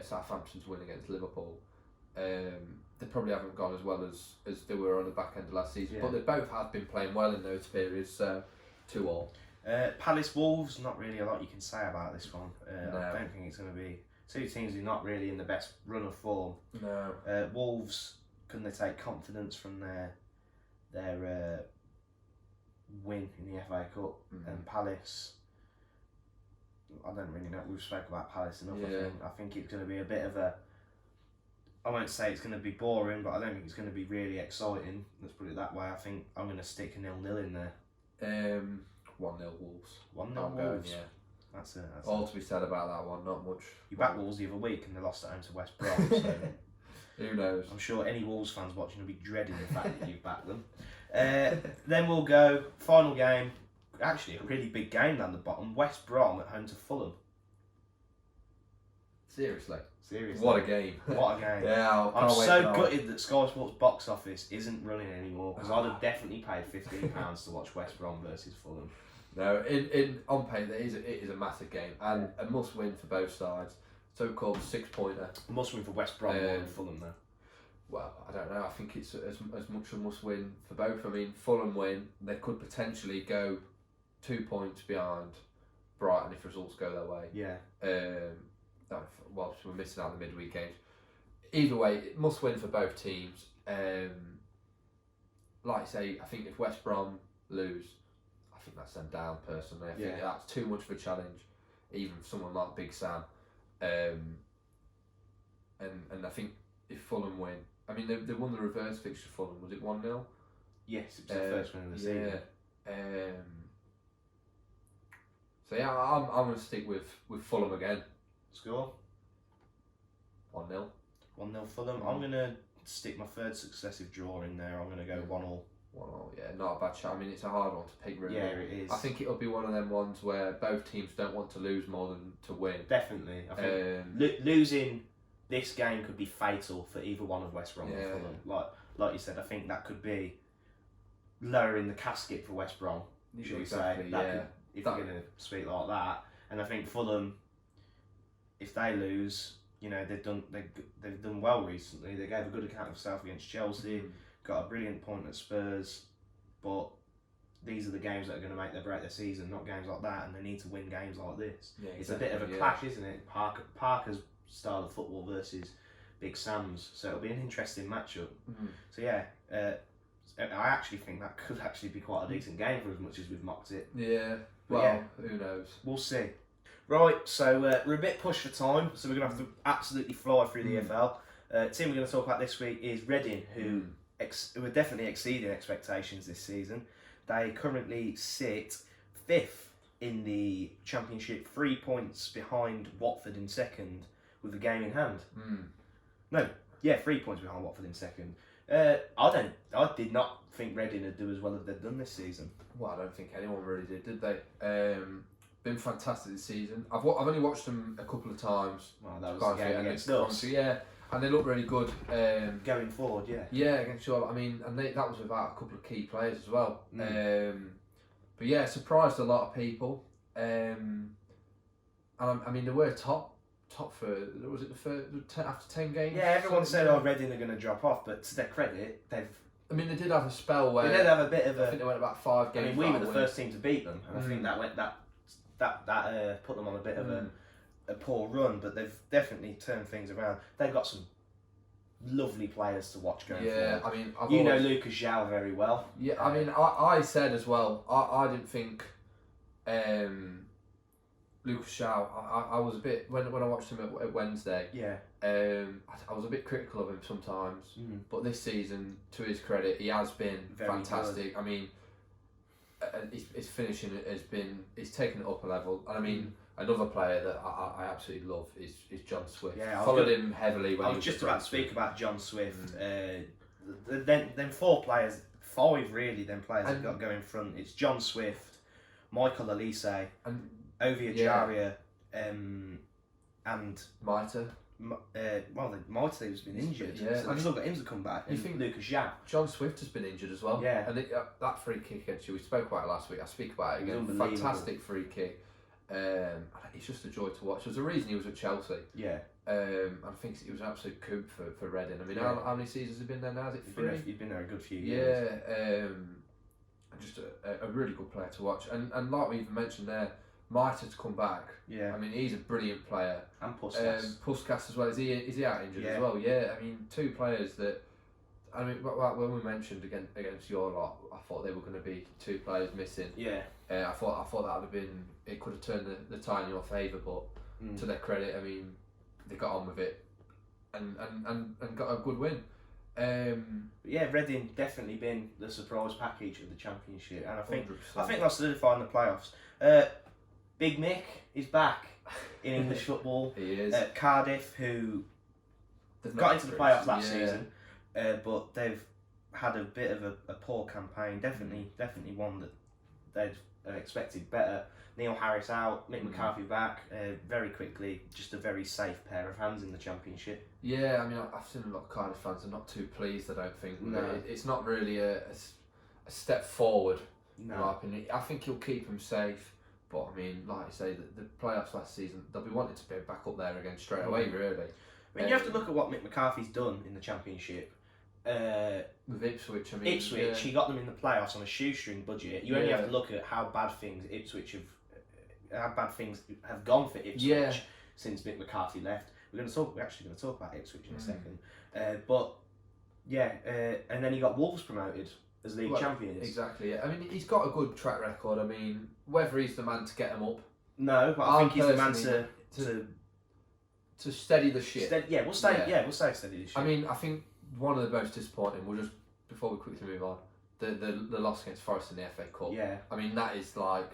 Southampton's win against Liverpool, they probably haven't gone as well as they were on the back end of last season. Yeah. But they both have been playing well in those periods. So 2-2. Palace Wolves, not really a lot you can say about this one. No. I don't think it's going to be two teams who are not really in the best run of form. No. Wolves, can they take confidence from their win in the FA Cup? And Palace, I don't really know. We've spoken about Palace enough. Yeah. I think it's going to be a bit of a. I won't say it's going to be boring, but I don't think it's going to be really exciting. Let's put it that way. I think I'm going to stick a 0-0 in there. 1-0 Wolves. 1-0 I'm Wolves. going, yeah. That's it. All to be said about that one. Not much. You backed Wolves the other week and they lost at home to West Brom. So who knows? I'm sure any Wolves fans watching will be dreading the fact that you've backed them. Then we'll go final game. Actually, a really big game down the bottom. West Brom at home to Fulham. Seriously. What a game. What a game. Yeah, I'm so gutted that Sky Sports box office isn't running anymore, because I'd have definitely paid £15 to watch West Brom versus Fulham. No, on paper it is a massive game and a must win for both sides. So-called 6-pointer. Must win for West Brom more than Fulham though. Well, I don't know. I think it's as much a must win for both. I mean, Fulham win, they could potentially go 2 points behind Brighton if results go their way. Yeah. Well, we're missing out the midweek games. Either way, it must win for both teams. Like I say, I think if West Brom lose, I think that's them down personally. I think that's too much of a challenge, even for someone like Big Sam. And I think if Fulham win, I mean they won the reverse fixture. Fulham, was it 1-0? Yes, it was the first win of the season. So yeah, I'm going to stick with Fulham again. Score? 1-0. 1-0 Fulham. I'm going to stick my third successive draw in there. I'm going to go 1-1. 1-1, yeah, not a bad shot. I mean, it's a hard one to pick, really. Yeah, it is. I think it'll be one of them ones where both teams don't want to lose more than to win. Definitely. I think losing this game could be fatal for either one of West Brom or Fulham. Like you said, I think that could be lowering the casket for West Brom, should we say. If you're going to speak like that. And I think Fulham, if they lose, you know, they've done well recently. They gave a good account of themselves against Chelsea, got a brilliant point at Spurs, but these are the games that are going to make or break their season, not games like that, and they need to win games like this. Yeah, it's a bit of a clash, isn't it? Parker's style of football versus Big Sam's, so it'll be an interesting matchup. So yeah, I actually think that could actually be quite a decent game for as much as we've mocked it. Yeah, well, who knows? We'll see. Right, so we're a bit pushed for time, so we're going to have to absolutely fly through the EFL. Team we're going to talk about this week is Reading, who are definitely exceeding expectations this season. They currently sit 5th in the Championship, 3 points behind Watford in second, with a game in hand. 3 points behind Watford in second. I did not think Reading would do as well as they've done this season. Well, I don't think anyone really did they? Been fantastic this season. I've only watched them a couple of times. Well, that was the game against us. Yeah, and they look really good. Going forward, against sure. I mean, and that was without a couple of key players as well. But yeah, surprised a lot of people. And I mean, they were top for, was it the first, after 10 games? Yeah, everyone said, Reading are going to drop off, but to their credit, I mean, they did have a spell where they did have a bit of I think they went about 5 games. I mean, we were the first team to beat them, and I think that put them on a bit of a poor run, but they've definitely turned things around. They've got some lovely players to watch going forward. Yeah, I mean, you know Lucas João very well. Yeah, I mean, I said as well, I didn't think Lucas João, I was a bit, when I watched him at Wednesday, I was a bit critical of him sometimes, but this season, to his credit, he has been very fantastic. Good. I mean, his finishing he's taken it up a level, and I mean, another player that I absolutely love is John Swift. Yeah, followed him heavily when I was just about to speak about John Swift. Then 4 players, 5 really, then players have got going front. It's John Swift, Michael Elise, and Ovia Jaria, and Maita. Maita's been injured. So they've still got him to come back. You think Lucas João? John Swift has been injured as well. Yeah. And that free kick against you, we spoke about it last week. I speak about it again. Fantastic free kick. It's just a joy to watch. There's a reason he was at Chelsea. Yeah. I think it was an absolute coup for Reading. I mean, Yeah. how many seasons have been there now? Is it 3? You've been there a good few years. Yeah, just a really good player to watch. And like we even mentioned there, Mitre to come back. Yeah. I mean, he's a brilliant player. And Puskas. Puskas as well. Is he out injured Yeah. as well? Yeah. I mean, 2 players that. I mean, when we mentioned against your lot, I thought they were going to be 2 players missing. Yeah. I thought that would have been. It could have turned the tie in your favour, but to their credit, I mean, they got on with it and got a good win. Yeah, Reading definitely been the surprise package of the Championship, and I think 100%. they'll solidify in the playoffs. Big Mick is back in English football. He is. Cardiff, who got into the playoffs last season, but they've had a bit of a poor campaign. Definitely one that they'd expected better. Neil Harris out, Mick McCarthy back, very quickly. Just a very safe pair of hands in the Championship. Yeah, I mean, I've seen a lot of Cardiff fans are not too pleased. I don't think. No. It's not really a step forward. No. In my opinion, I think he'll keep him safe. But I mean, like I say, the playoffs last season, they'll be wanting to be back up there again straight away. Really. I mean, you have to look at what Mick McCarthy's done in the Championship. With Ipswich, I mean, Ipswich, he got them in the playoffs on a shoestring budget. You only have to look at how bad things have gone for Ipswich since Mick McCarthy left. We're actually going to talk about Ipswich in a second. And then he got Wolves promoted as league champions. Exactly. Yeah. I mean, he's got a good track record. I mean, whether he's the man to get them up. No, but I think he's the man to steady the ship. We'll say steady the ship. I mean, I think one of the most disappointing. We'll just before we quickly move on, the loss against Forest in the FA Cup. Yeah. I mean, that is like.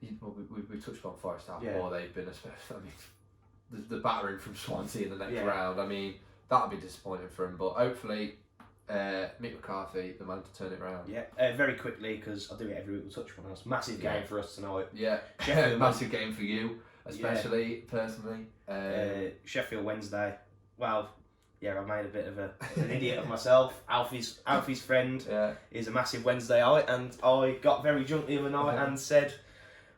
We touched on Forest how poor they've been, especially. I mean, the battering from Swansea in the next round. I mean, that'd be disappointing for him. But hopefully, Mick McCarthy, the man to turn it around. Yeah, very quickly because I do it every week. We'll touch on us. Massive game for us tonight. Yeah, massive game for you, especially personally. Sheffield Wednesday. Well, yeah, I made a bit of an idiot of myself. Alfie's friend is a massive Wednesdayite, and I got very drunk the other night and said,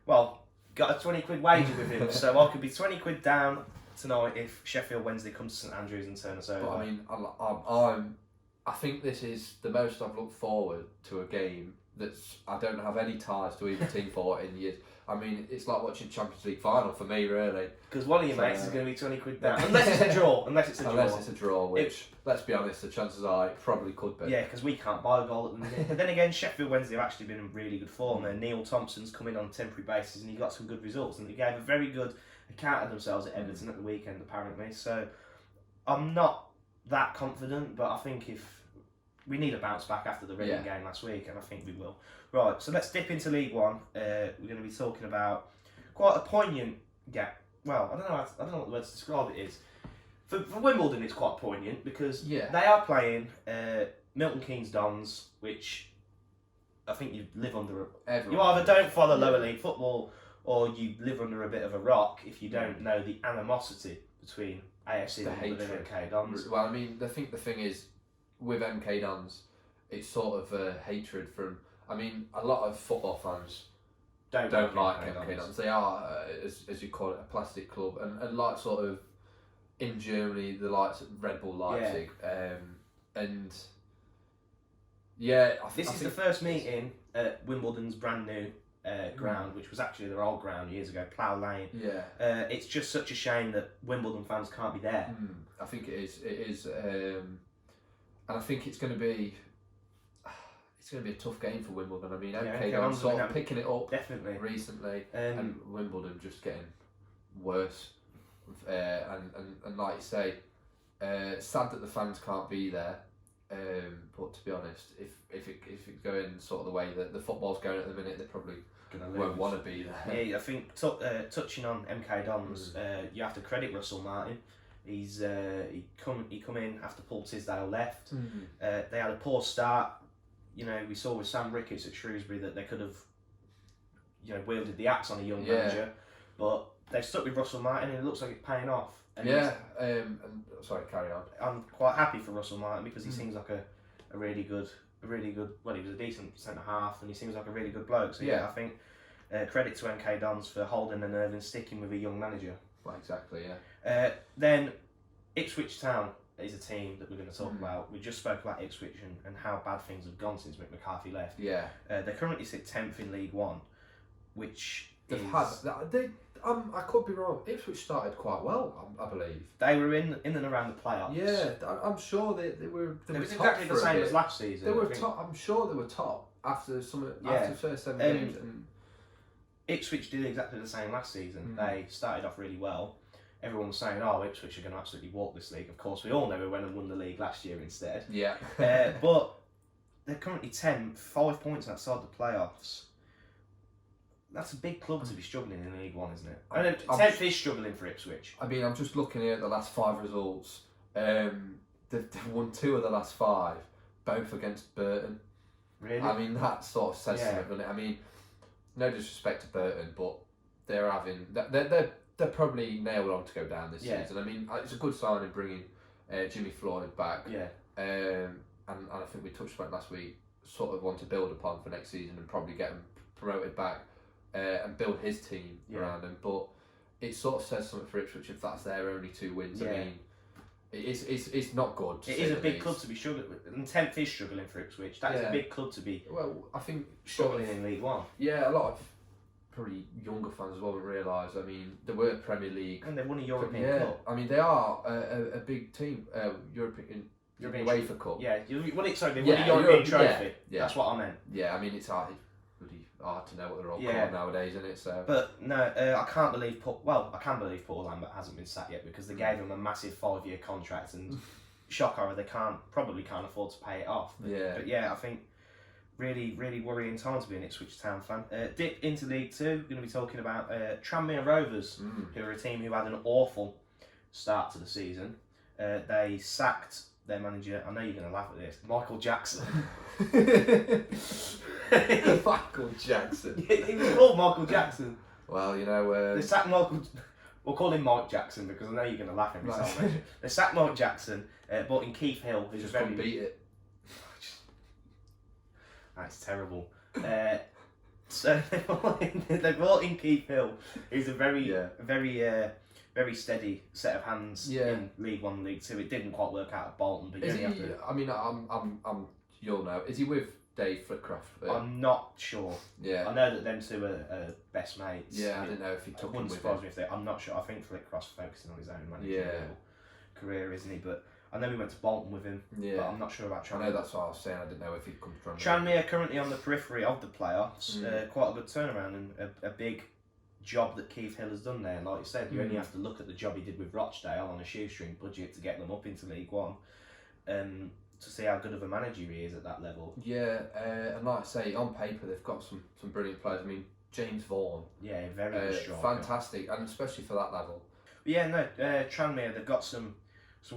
well, got a 20 quid wager with him, so I could be 20 quid down tonight if Sheffield Wednesday comes to St Andrews and turn us over. But I mean, I think this is the most I've looked forward to a game that's I don't have any ties to either team for in years. I mean, it's like watching Champions League final for me, really. Because one of your mates is going to be 20 quid down. Unless it's a draw. Unless it's a draw, which, let's be honest, the chances are it probably could be. Yeah, because we can't buy a goal at the minute. But then again, Sheffield Wednesday have actually been in really good form. Neil Thompson's come in on a temporary basis and he got some good results. And he gave a very good account of themselves at Everton at the weekend, apparently. So I'm not that confident, but I think if we need a bounce back after the Reading game last week, and I think we will. Right, so let's dip into League One. We're going to be talking about quite a poignant gap. Well, I don't know what the word to describe it is. For Wimbledon, it's quite poignant because they are playing Milton Keynes Dons, which I think you live under. You either don't follow lower league football or you live under a bit of a rock if you don't know the animosity between AFC Wimbledon and MK Dons. Well, I mean, I think the thing is with MK Dons, it's sort of hatred from. I mean, a lot of football fans don't like MK Dons. They are, as you call it, a plastic club, and like sort of in Germany, the likes of Red Bull Leipzig, and I think the first meeting at Wimbledon's brand new ground, which was actually their old ground years ago, Plough Lane. It's just such a shame that Wimbledon fans can't be there. I think it is. It is, and I think it's going to be. It's going to be a tough game for Wimbledon. I mean, MK Dons sort of picking it up recently, and Wimbledon just getting worse. And like you say, sad that the fans can't be there. But to be honest, if it's going sort of the way that the football's going at the minute, they probably won't want to be there. Yeah, I think touching on MK Dons, you have to credit Russell Martin. He come in after Paul Tisdale left. They had a poor start. You know, we saw with Sam Ricketts at Shrewsbury that they could have, wielded the axe on a young manager, but they've stuck with Russell Martin and it looks like it's paying off. And sorry, carry on. I'm quite happy for Russell Martin because he seems like a really good. Well, he was a decent centre half and he seems like a really good bloke. So I think credit to MK Dons for holding the nerve and sticking with a young manager. Well, exactly, Then Ipswich Town is a team that we're going to talk about. We just spoke about Ipswich and how bad things have gone since Mick McCarthy left. Yeah. They currently sit 10th in League One, which They've is... had... I could be wrong. Ipswich started quite well, I believe. They were in and around the playoffs. Yeah, I'm sure they were. It was top exactly the for a same bit. as last season. They were top. I'm sure they were top after after the first 7 games. And Ipswich did exactly the same last season. They started off really well. Everyone was saying, "Oh, Ipswich are going to absolutely walk this league." Of course, we all know we went and won the league last year instead. Yeah. But they're currently 10th, 5 points outside the playoffs. That's a big club to be struggling in League One, isn't it? I know 10th is struggling for Ipswich. I mean, I'm just looking here at the last 5 results. They've won 2 of the last 5, both against Burton. Really? I mean, that sort of says something, doesn't it? I mean, no disrespect to Burton, but they're having they're probably nailed on to go down this season. I mean, it's a good sign in bringing Jimmy Floyd back. Yeah. And I think we touched on it last week. Sort of want to build upon for next season and probably get him promoted back. And build his team around him, but it sort of says something for Ipswich if that's their only 2 wins. I mean, it's not good. It is a big club to be struggling with, and 10th is struggling for Ipswich. That is a big club to be. Well, I think struggling in League One. Yeah, a lot of probably younger fans as well would realise. I mean, they were Premier League, and they've won a European Cup. I mean, they are a big team. European UEFA Cup. Yeah, they won a European trophy. Yeah. That's what I meant. Yeah, I mean, it's hard to know what they're all called nowadays, isn't it? So, but no, I can't believe I can believe Paul Lambert hasn't been sacked yet because they gave him a massive 5-year contract and shock horror, they probably can't afford to pay it off. But yeah, I think really worrying time to be an Ipswich Town fan. Dip into League Two, we're going to be talking about Tranmere Rovers, who are a team who had an awful start to the season. They sacked their manager. I know you're going to laugh at this, Michael Jackson. Michael Jackson. He was called Michael Jackson. Well, you know... They sacked Michael... We'll call him Mike Jackson because I know you're going to laugh every time I mention. They sacked Mike Jackson, brought in Keith Hill, who's just very... couldn't beat it. That's terrible. So they brought in Keith Hill, who's a very steady set of hands in League One, League Two. It didn't quite work out at Bolton, but is he? I mean, you'll know. Is he with Dave Flitcroft? I'm not sure. Yeah. I know that them two are best mates. Yeah, I didn't know if he took him with him. I'm not sure. I think Flitcroft's focusing on his own managerial career, isn't he? But I know we went to Bolton with him. Yeah. But I'm not sure about Tranmere. I know that's what I was saying. I didn't know if he'd come from Tranmere. Tranmere currently on the periphery of the playoffs. Quite a good turnaround and a big job that Keith Hill has done there. Like you said, you only have to look at the job he did with Rochdale on a shoestring budget to get them up into League One. To see how good of a manager he is at that level. Yeah, and like I say, on paper they've got some brilliant players. I mean, James Vaughan. Yeah, very strong. Fantastic, and especially for that level. But yeah, no, Tranmere, they've got some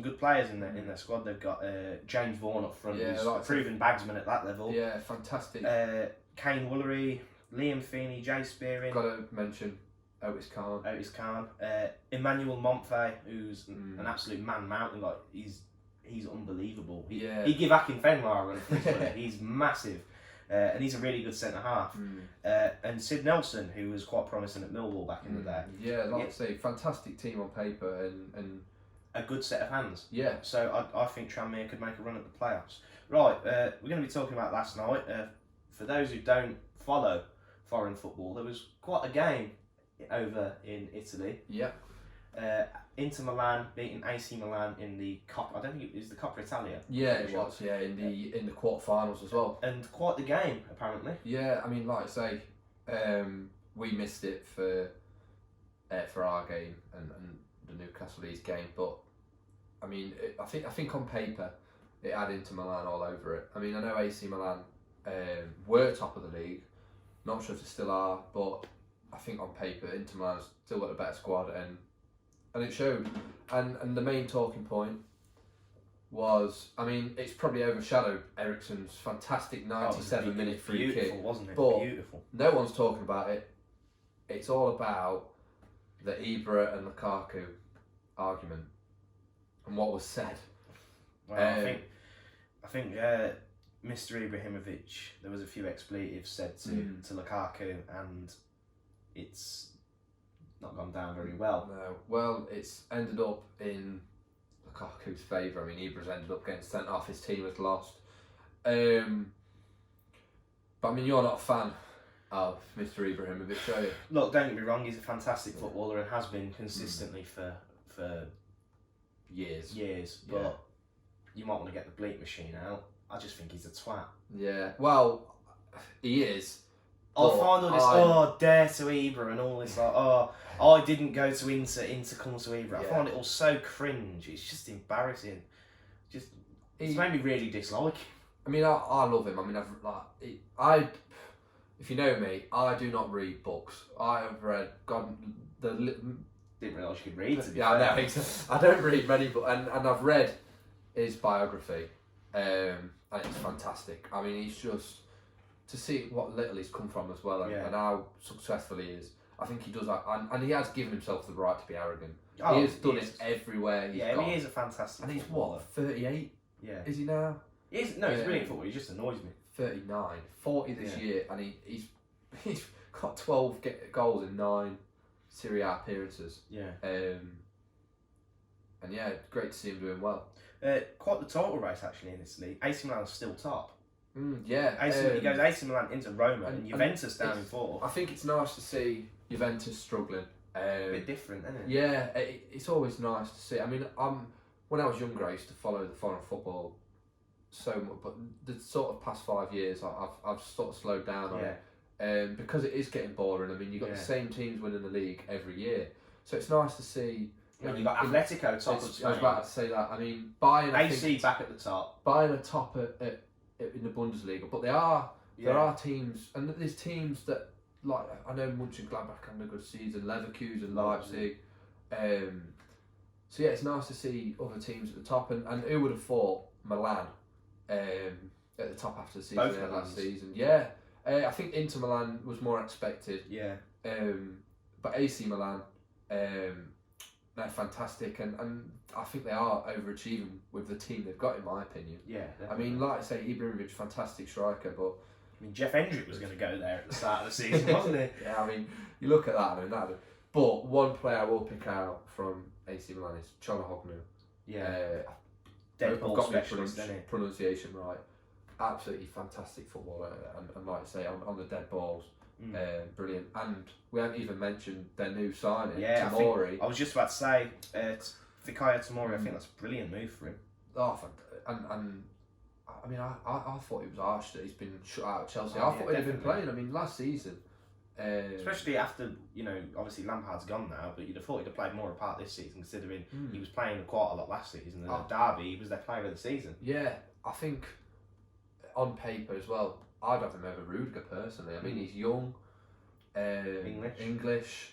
good players in their squad. They've got James Vaughan up front, who's a proven bagsman at that level. Yeah, fantastic. Kane Woolery, Liam Feeney, Jay Spearing. Got to mention Otis Khan. Emmanuel Montfey, who's an absolute man mountain. Like he's unbelievable. He give Akinfenwa a run for his money. He's massive. And he's a really good centre half. And Sid Nelson, who was quite promising at Millwall back in the day. Yeah, like I say, fantastic team on paper and a good set of hands. Yeah. So I think Tranmere could make a run at the playoffs. Right, we're going to be talking about last night. For those who don't follow foreign football, there was quite a game over in Italy. Yeah. Inter Milan beating AC Milan in the Coppa. I don't think it was the Coppa Italia. Yeah, it was. Yeah, in the quarterfinals as well. And quite the game, apparently. Yeah, I mean, like I say, we missed it for our game and the Newcastle Leeds game, but I mean, I think on paper it had Inter Milan all over it. I mean, I know AC Milan were top of the league. Not sure if they still are, but I think on paper Inter Milan's still got a better squad and it showed. And the main talking point was, I mean, it's probably overshadowed Eriksen's fantastic 97-minute free kick. Wasn't it? But beautiful. No one's talking about it. It's all about the Ibra and Lukaku argument and what was said. Well, I think Mr. Ibrahimovic, there was a few expletives said to Lukaku, and it's not gone down very well. No. Well, it's ended up in Lukaku's favour. I mean, Ibra's ended up getting sent off. His team has lost. But I mean, you're not a fan of Mr. Ibrahimovic, are you? Look, don't get me wrong. He's a fantastic footballer and has been consistently for Years. But you might want to get the bleep machine out. I just think he's a twat. Yeah. Well, he is. I'll find all this, dare to Ibra and all this, like, I didn't go to Inter come to Ibra. I find it all so cringe. It's just embarrassing. It's made me really dislike him. I mean, I love him. I mean, if you know me, I do not read books. I have read Didn't realise you could read. To be I fair. know. I don't read many books, and I've read his biography, and it's fantastic. I mean, he's just to see what little he's come from as well, and how successful he is. I think he does that, and he has given himself the right to be arrogant. He has done it everywhere he's gone. He is a fantastic. And he's footballer. 38. Yeah. Is he now? He's brilliant football. He just annoys me. 39, 40 this year, and he's got 12 goals in 9 Serie A appearances. Yeah. And yeah, great to see him doing well. Quite the title race actually in this league. AC Milan's still top. Yeah. He goes AC Milan into Roma and Juventus down in 4th. I think it's nice to see Juventus struggling. A bit different, isn't it? Yeah, it's always nice to see. I mean, when I was younger, I used to follow the foreign football so much, but the sort of past 5 years, I've sort of slowed down on it. Because it is getting boring. I mean, you've got the same teams winning the league every year, so it's nice to see. You've got Atletico top of Spain. I was about to say that. I mean, buying AC back at the top. Buying a top in the Bundesliga, but there are teams, and there's teams that, like, I know Mönchengladbach had a good season, Leverkusen, Leipzig. So yeah, it's nice to see other teams at the top, and who would have thought Milan at the top after the season last season? Yeah, I think Inter Milan was more expected. Yeah. But AC Milan, they're fantastic, and I think they are overachieving with the team they've got, in my opinion. Yeah. Definitely. I mean, like I say, Ibrahimovic, fantastic striker, but I mean, Jeff Hendrick was going to go there at the start of the season, wasn't he? Yeah, I mean, you look at that, but one player I will pick out from AC Milan is Çalhanoğlu. Yeah. I've got my specialist, isn't it? pronunciation right. Absolutely fantastic footballer, and like I say, on the dead balls, brilliant. And we haven't even mentioned their new signing, Tomori. I was just about to say, Fikayo Tomori. I think that's a brilliant move for him. Oh, and I mean, I thought it was harsh that he's been shut out of Chelsea. I thought he'd been playing. I mean, last season. Especially after, obviously Lampard's gone now, but you'd have thought he'd have played more a part this season, considering he was playing quite a lot last season. And at Derby, he was their player of the season. Yeah, I think on paper as well, I'd have him over Rudiger personally. I mean, he's young, English.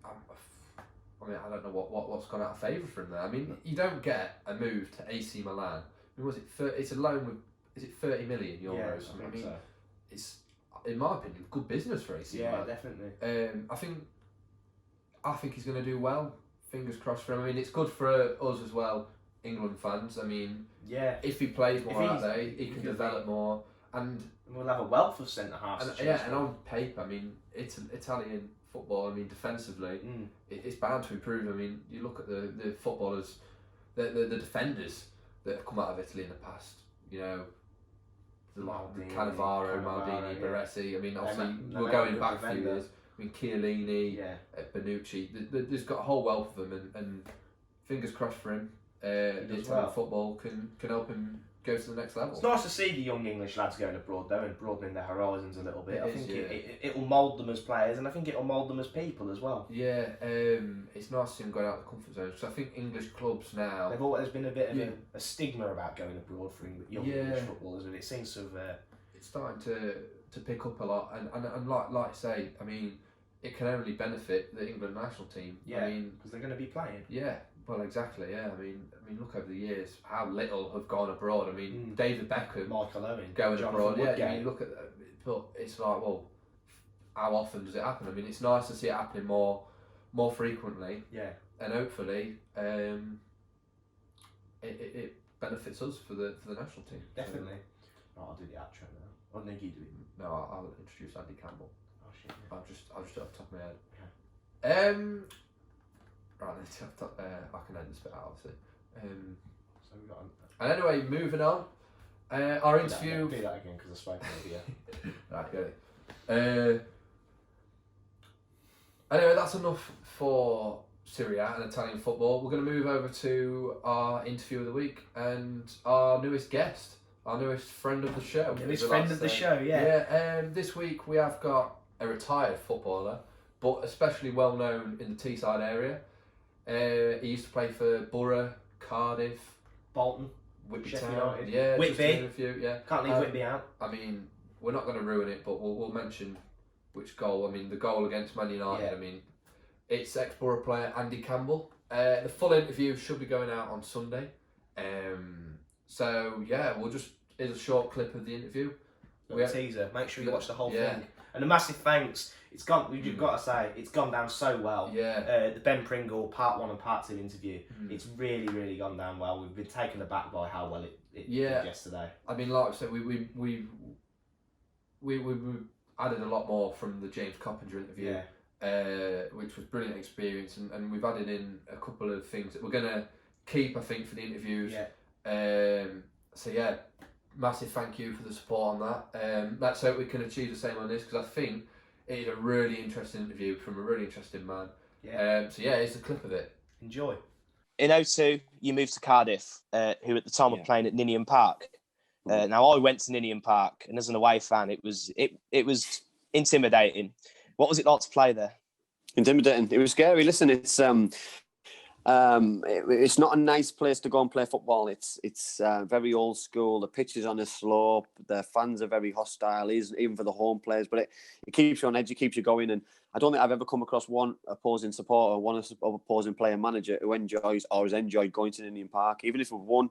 I mean, I don't know what's gone out of favour for him there. I mean, you don't get a move to AC Milan. I mean, it's a loan with, is it 30 million euros? Yeah, I mean, so. It's, in my opinion, good business for AC Milan. Yeah, definitely. I think he's going to do well. Fingers crossed for him. I mean, it's good for us as well, England fans. I mean, if he plays more that day, he can develop more, and we'll have a wealth of centre halves. And on paper, I mean, it's Italian football. I mean, defensively, it's bound to improve. I mean, you look at the footballers, the defenders that have come out of Italy in the past. The Cannavaro, Maldini, Baresi. I mean, obviously we're going back a few years. I mean, Chiellini, Bonucci. There's got a whole wealth of them, and fingers crossed for him. The Italian football can help him go to the next level. It's nice to see the young English lads going abroad though, and broadening their horizons a little bit. I think it will mould them as players, and I think it will mould them as people as well. Yeah, it's nice to see them going out of the comfort zone. So I think English clubs now. There's been a bit of a stigma about going abroad for young English footballers, and it seems to have. It's starting to pick up a lot, and like I say, I mean, it can only benefit the England national team. Yeah, I mean, because they're going to be playing. Yeah. Well, exactly. Yeah, I mean, look over the years how little have gone abroad. I mean, David Beckham, Michael Owen, going abroad. Woodgate. Yeah, I mean, look at that. But it's like, well, how often does it happen? I mean, it's nice to see it happening more frequently. Yeah. And hopefully, it benefits us for the national team. Definitely. I'll do the outro now. I think you do it. No, I'll introduce Andy Campbell. Oh shit. Yeah. I'll just off the top of my head. Right, I can end this bit out, obviously. So we got. And anyway, moving on. Our interview. Do that again because I spoke over you. Right, get it. Anyway, that's enough for Serie A and Italian football. We're going to move over to our interview of the week and our newest guest, our newest friend of the show. Newest friend of the show, yeah. Yeah. This week we have got a retired footballer, but especially well known in the Teesside area. He used to play for Borough, Cardiff, Bolton, Whitby Sheffield Town, United. yeah, Whitby. just to name a few, yeah. Can't leave Whitby out. I mean, we're not going to ruin it, but we'll mention which goal. I mean, the goal against Man United. Yeah. I mean, it's ex-Borough player Andy Campbell. The full interview should be going out on Sunday. So yeah, here's a short clip of the interview. Teaser. Make sure you watch the whole thing. And a massive thanks. It's gone. We've got to say, it's gone down so well. Yeah. The Ben Pringle Part 1 and Part 2 interview. It's really, really gone down well. We've been taken aback by how well it did yesterday. I mean, like I said, we added a lot more from the James Coppinger interview. Yeah. Which was brilliant experience, and we've added in a couple of things that we're gonna keep, I think, for the interviews. Yeah. So yeah, massive thank you for the support on that. Let's hope we can achieve the same on this, because I think it is a really interesting interview from a really interesting man. Yeah. So yeah, here's a clip of it. Enjoy. In 2002, you moved to Cardiff, who at the time were playing at Ninian Park. Now I went to Ninian Park, and as an away fan, it was intimidating. What was it like to play there? Intimidating. It was scary. Listen, it's not a nice place to go and play football. It's very old school. The pitch is on a slope. The fans are very hostile, even for the home players. But it keeps you on edge. It keeps you going. And I don't think I've ever come across one opposing supporter, one opposing player manager who enjoys or has enjoyed going to Ninian Park. Even if we've won,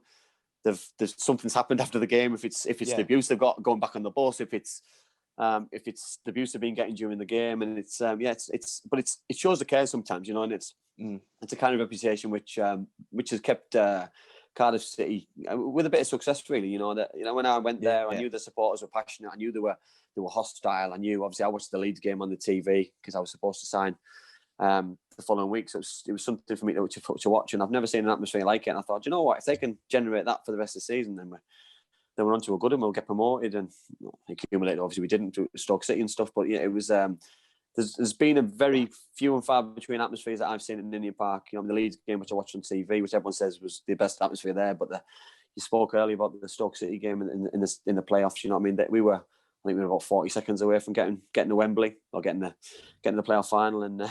there's something's happened after the game. If it's the abuse they've got going back on the bus, if it's the abuse they've been getting during the game, and it shows the care sometimes, you know, and it's a kind of reputation which has kept Cardiff City with a bit of success, really. You know that when I went there, I knew the supporters were passionate. I knew they were hostile. I knew, obviously, I watched the Leeds game on the TV because I was supposed to sign the following week, so it was something for me to watch, and I've never seen an atmosphere like it. And I thought, you know what, if they can generate that for the rest of the season, then we're on to a good one. We'll get promoted, and accumulated. Obviously, we didn't do Stoke City and stuff, but yeah, it was. There's been a very few and far between atmospheres that I've seen in Ninian Park. You know, the Leeds game, which I watched on TV, which everyone says was the best atmosphere there. But you spoke earlier about the Stoke City game in the playoffs. You know what I mean? That I think we were about 40 seconds away from getting to Wembley or getting the playoff final, and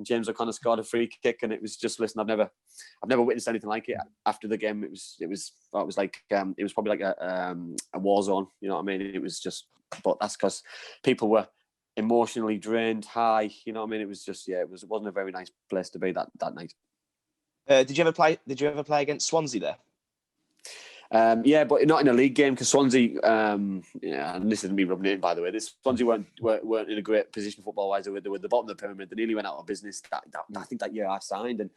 James O'Connor scored a free kick, and it was just, listen, I've never witnessed anything like it. After the game, it was probably like a war zone. You know what I mean? It was just, but that's because people were emotionally drained, high. You know what I mean? It was just, it wasn't a very nice place to be that night. Did you ever play against Swansea there? Yeah, but not in a league game, because Swansea, and this isn't me rubbing it in, by the way. Swansea weren't in a great position football-wise. They were at the bottom of the pyramid. They nearly went out of business. I think that year I signed,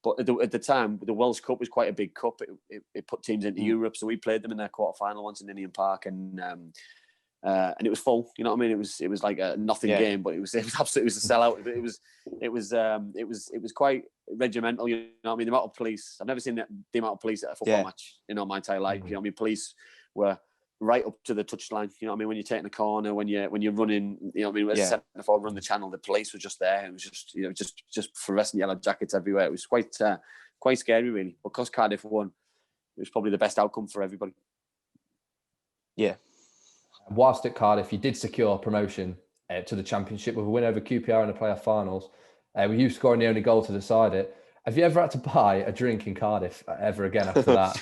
but at the time, the Welsh Cup was quite a big cup. It put teams into Europe, so we played them in their quarter-final once in Ninian Park, and it was full. You know what I mean? It was like a nothing game, but it was absolutely, it was a sellout. It was quite regimental. You know what I mean? The amount of police, I've never seen the amount of police at a football match in all my entire life. You know what I mean? Police were right up to the touchline. You know what I mean? When you're taking a corner, when you're running, you know what I mean? As a centre forward, run the channel, the police were just there. It was just fluorescent yellow jackets everywhere. It was quite scary, really. But because Cardiff won, it was probably the best outcome for everybody. Yeah. Whilst at Cardiff, you did secure promotion to the Championship with a win over QPR in the playoff finals, with you scoring the only goal to decide it. Have you ever had to buy a drink in Cardiff ever again after that?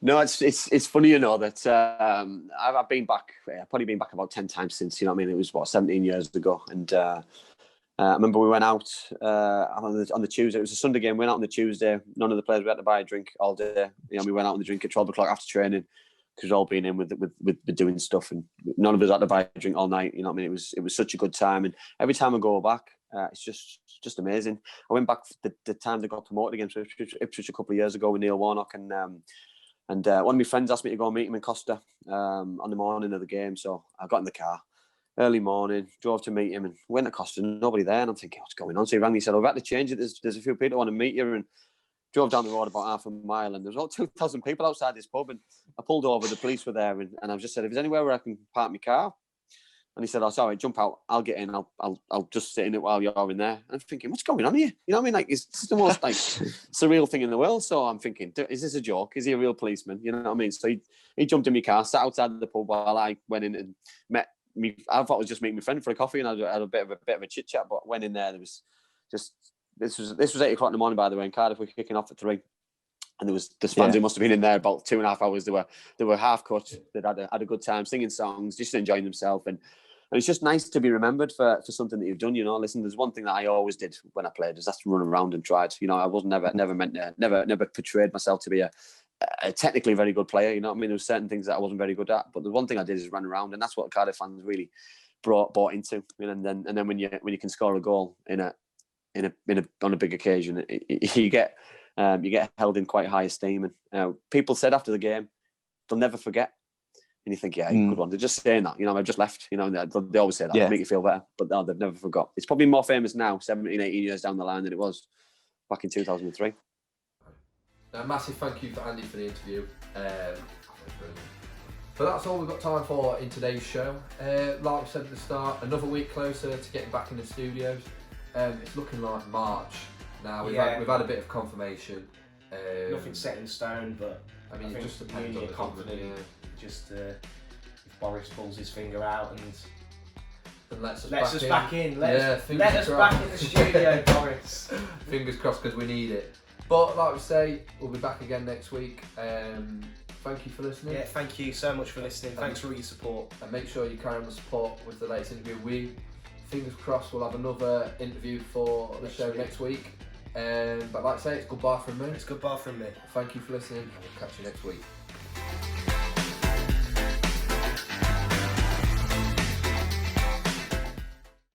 No, it's funny, you know, that I've been back. I've probably been back about 10 times since. You know what I mean? It was 17 years ago, and I remember we went out on the Tuesday. It was a Sunday game. We went out on the Tuesday. None of the players, we had to buy a drink all day. You know, we went out on the drink at 12 o'clock after training, because we'd all been in with doing stuff, and none of us had to buy a drink all night. You know what I mean? It was such a good time, and every time I go back, it's just amazing. I went back the time they got promoted against Ipswich a couple of years ago with Neil Warnock, and one of my friends asked me to go and meet him in Costa on the morning of the game. So I got in the car, early morning, drove to meet him and went across and nobody there. And I'm thinking, what's going on? So he rang me, he said, I've had to change it. There's a few people who want to meet you. And drove down the road about half a mile and there was about 2,000 people outside this pub. And I pulled over, the police were there. And I just said, if there's anywhere where I can park my car. And he said, oh, sorry, jump out. I'll get in. I'll just sit in it while you're in there. And I'm thinking, what's going on here? You know what I mean? Like, it's the most like surreal thing in the world. So I'm thinking, is this a joke? Is he a real policeman? You know what I mean? So he jumped in my car, sat outside the pub while I went in and met me. I thought I was just meeting my friend for a coffee and I had a bit of a chit chat. But went in there was just this was 8 o'clock in the morning, by the way. In Cardiff, we're kicking off at 3. And there was the fans who must have been in there about 2.5 hours. They were half cut. They'd had a good time singing songs, just enjoying themselves. And it's just nice to be remembered for something that you've done. You know, listen, there's one thing that I always did when I played is that's to run around and tried. You know, I was never meant to, never portrayed myself to be a technically very good player. You know what I mean? There were certain things that I wasn't very good at, but the one thing I did is run around, and that's what Cardiff fans really bought into. And then when you can score a goal on a big occasion, you get held in quite high esteem. And people said after the game, they'll never forget. And you think, yeah, good one. They're just saying that, you know, I've just left, you know, they always say that, to make you feel better. But no, they've never forgot. It's probably more famous now, 17, 18 years down the line than it was back in 2003. A massive thank you to Andy for the interview. But that's all we've got time for in today's show. Like we said at the start, another week closer to getting back in the studios. It's looking like March now. We've had a bit of confirmation. Nothing set in stone, but I mean, it just depends on the confident. Just if Boris pulls his finger out and lets us back in. Let us back in the studio, Boris. Fingers crossed, because we need it. But like we say, we'll be back again next week. Thank you for listening. Yeah, thank you so much for listening. Thanks for all your support. And make sure you carry on the support with the latest interview. Fingers crossed, we'll have another interview for the show next week. But like I say, it's goodbye from me. It's goodbye from me. Thank you for listening, and we'll catch you next week.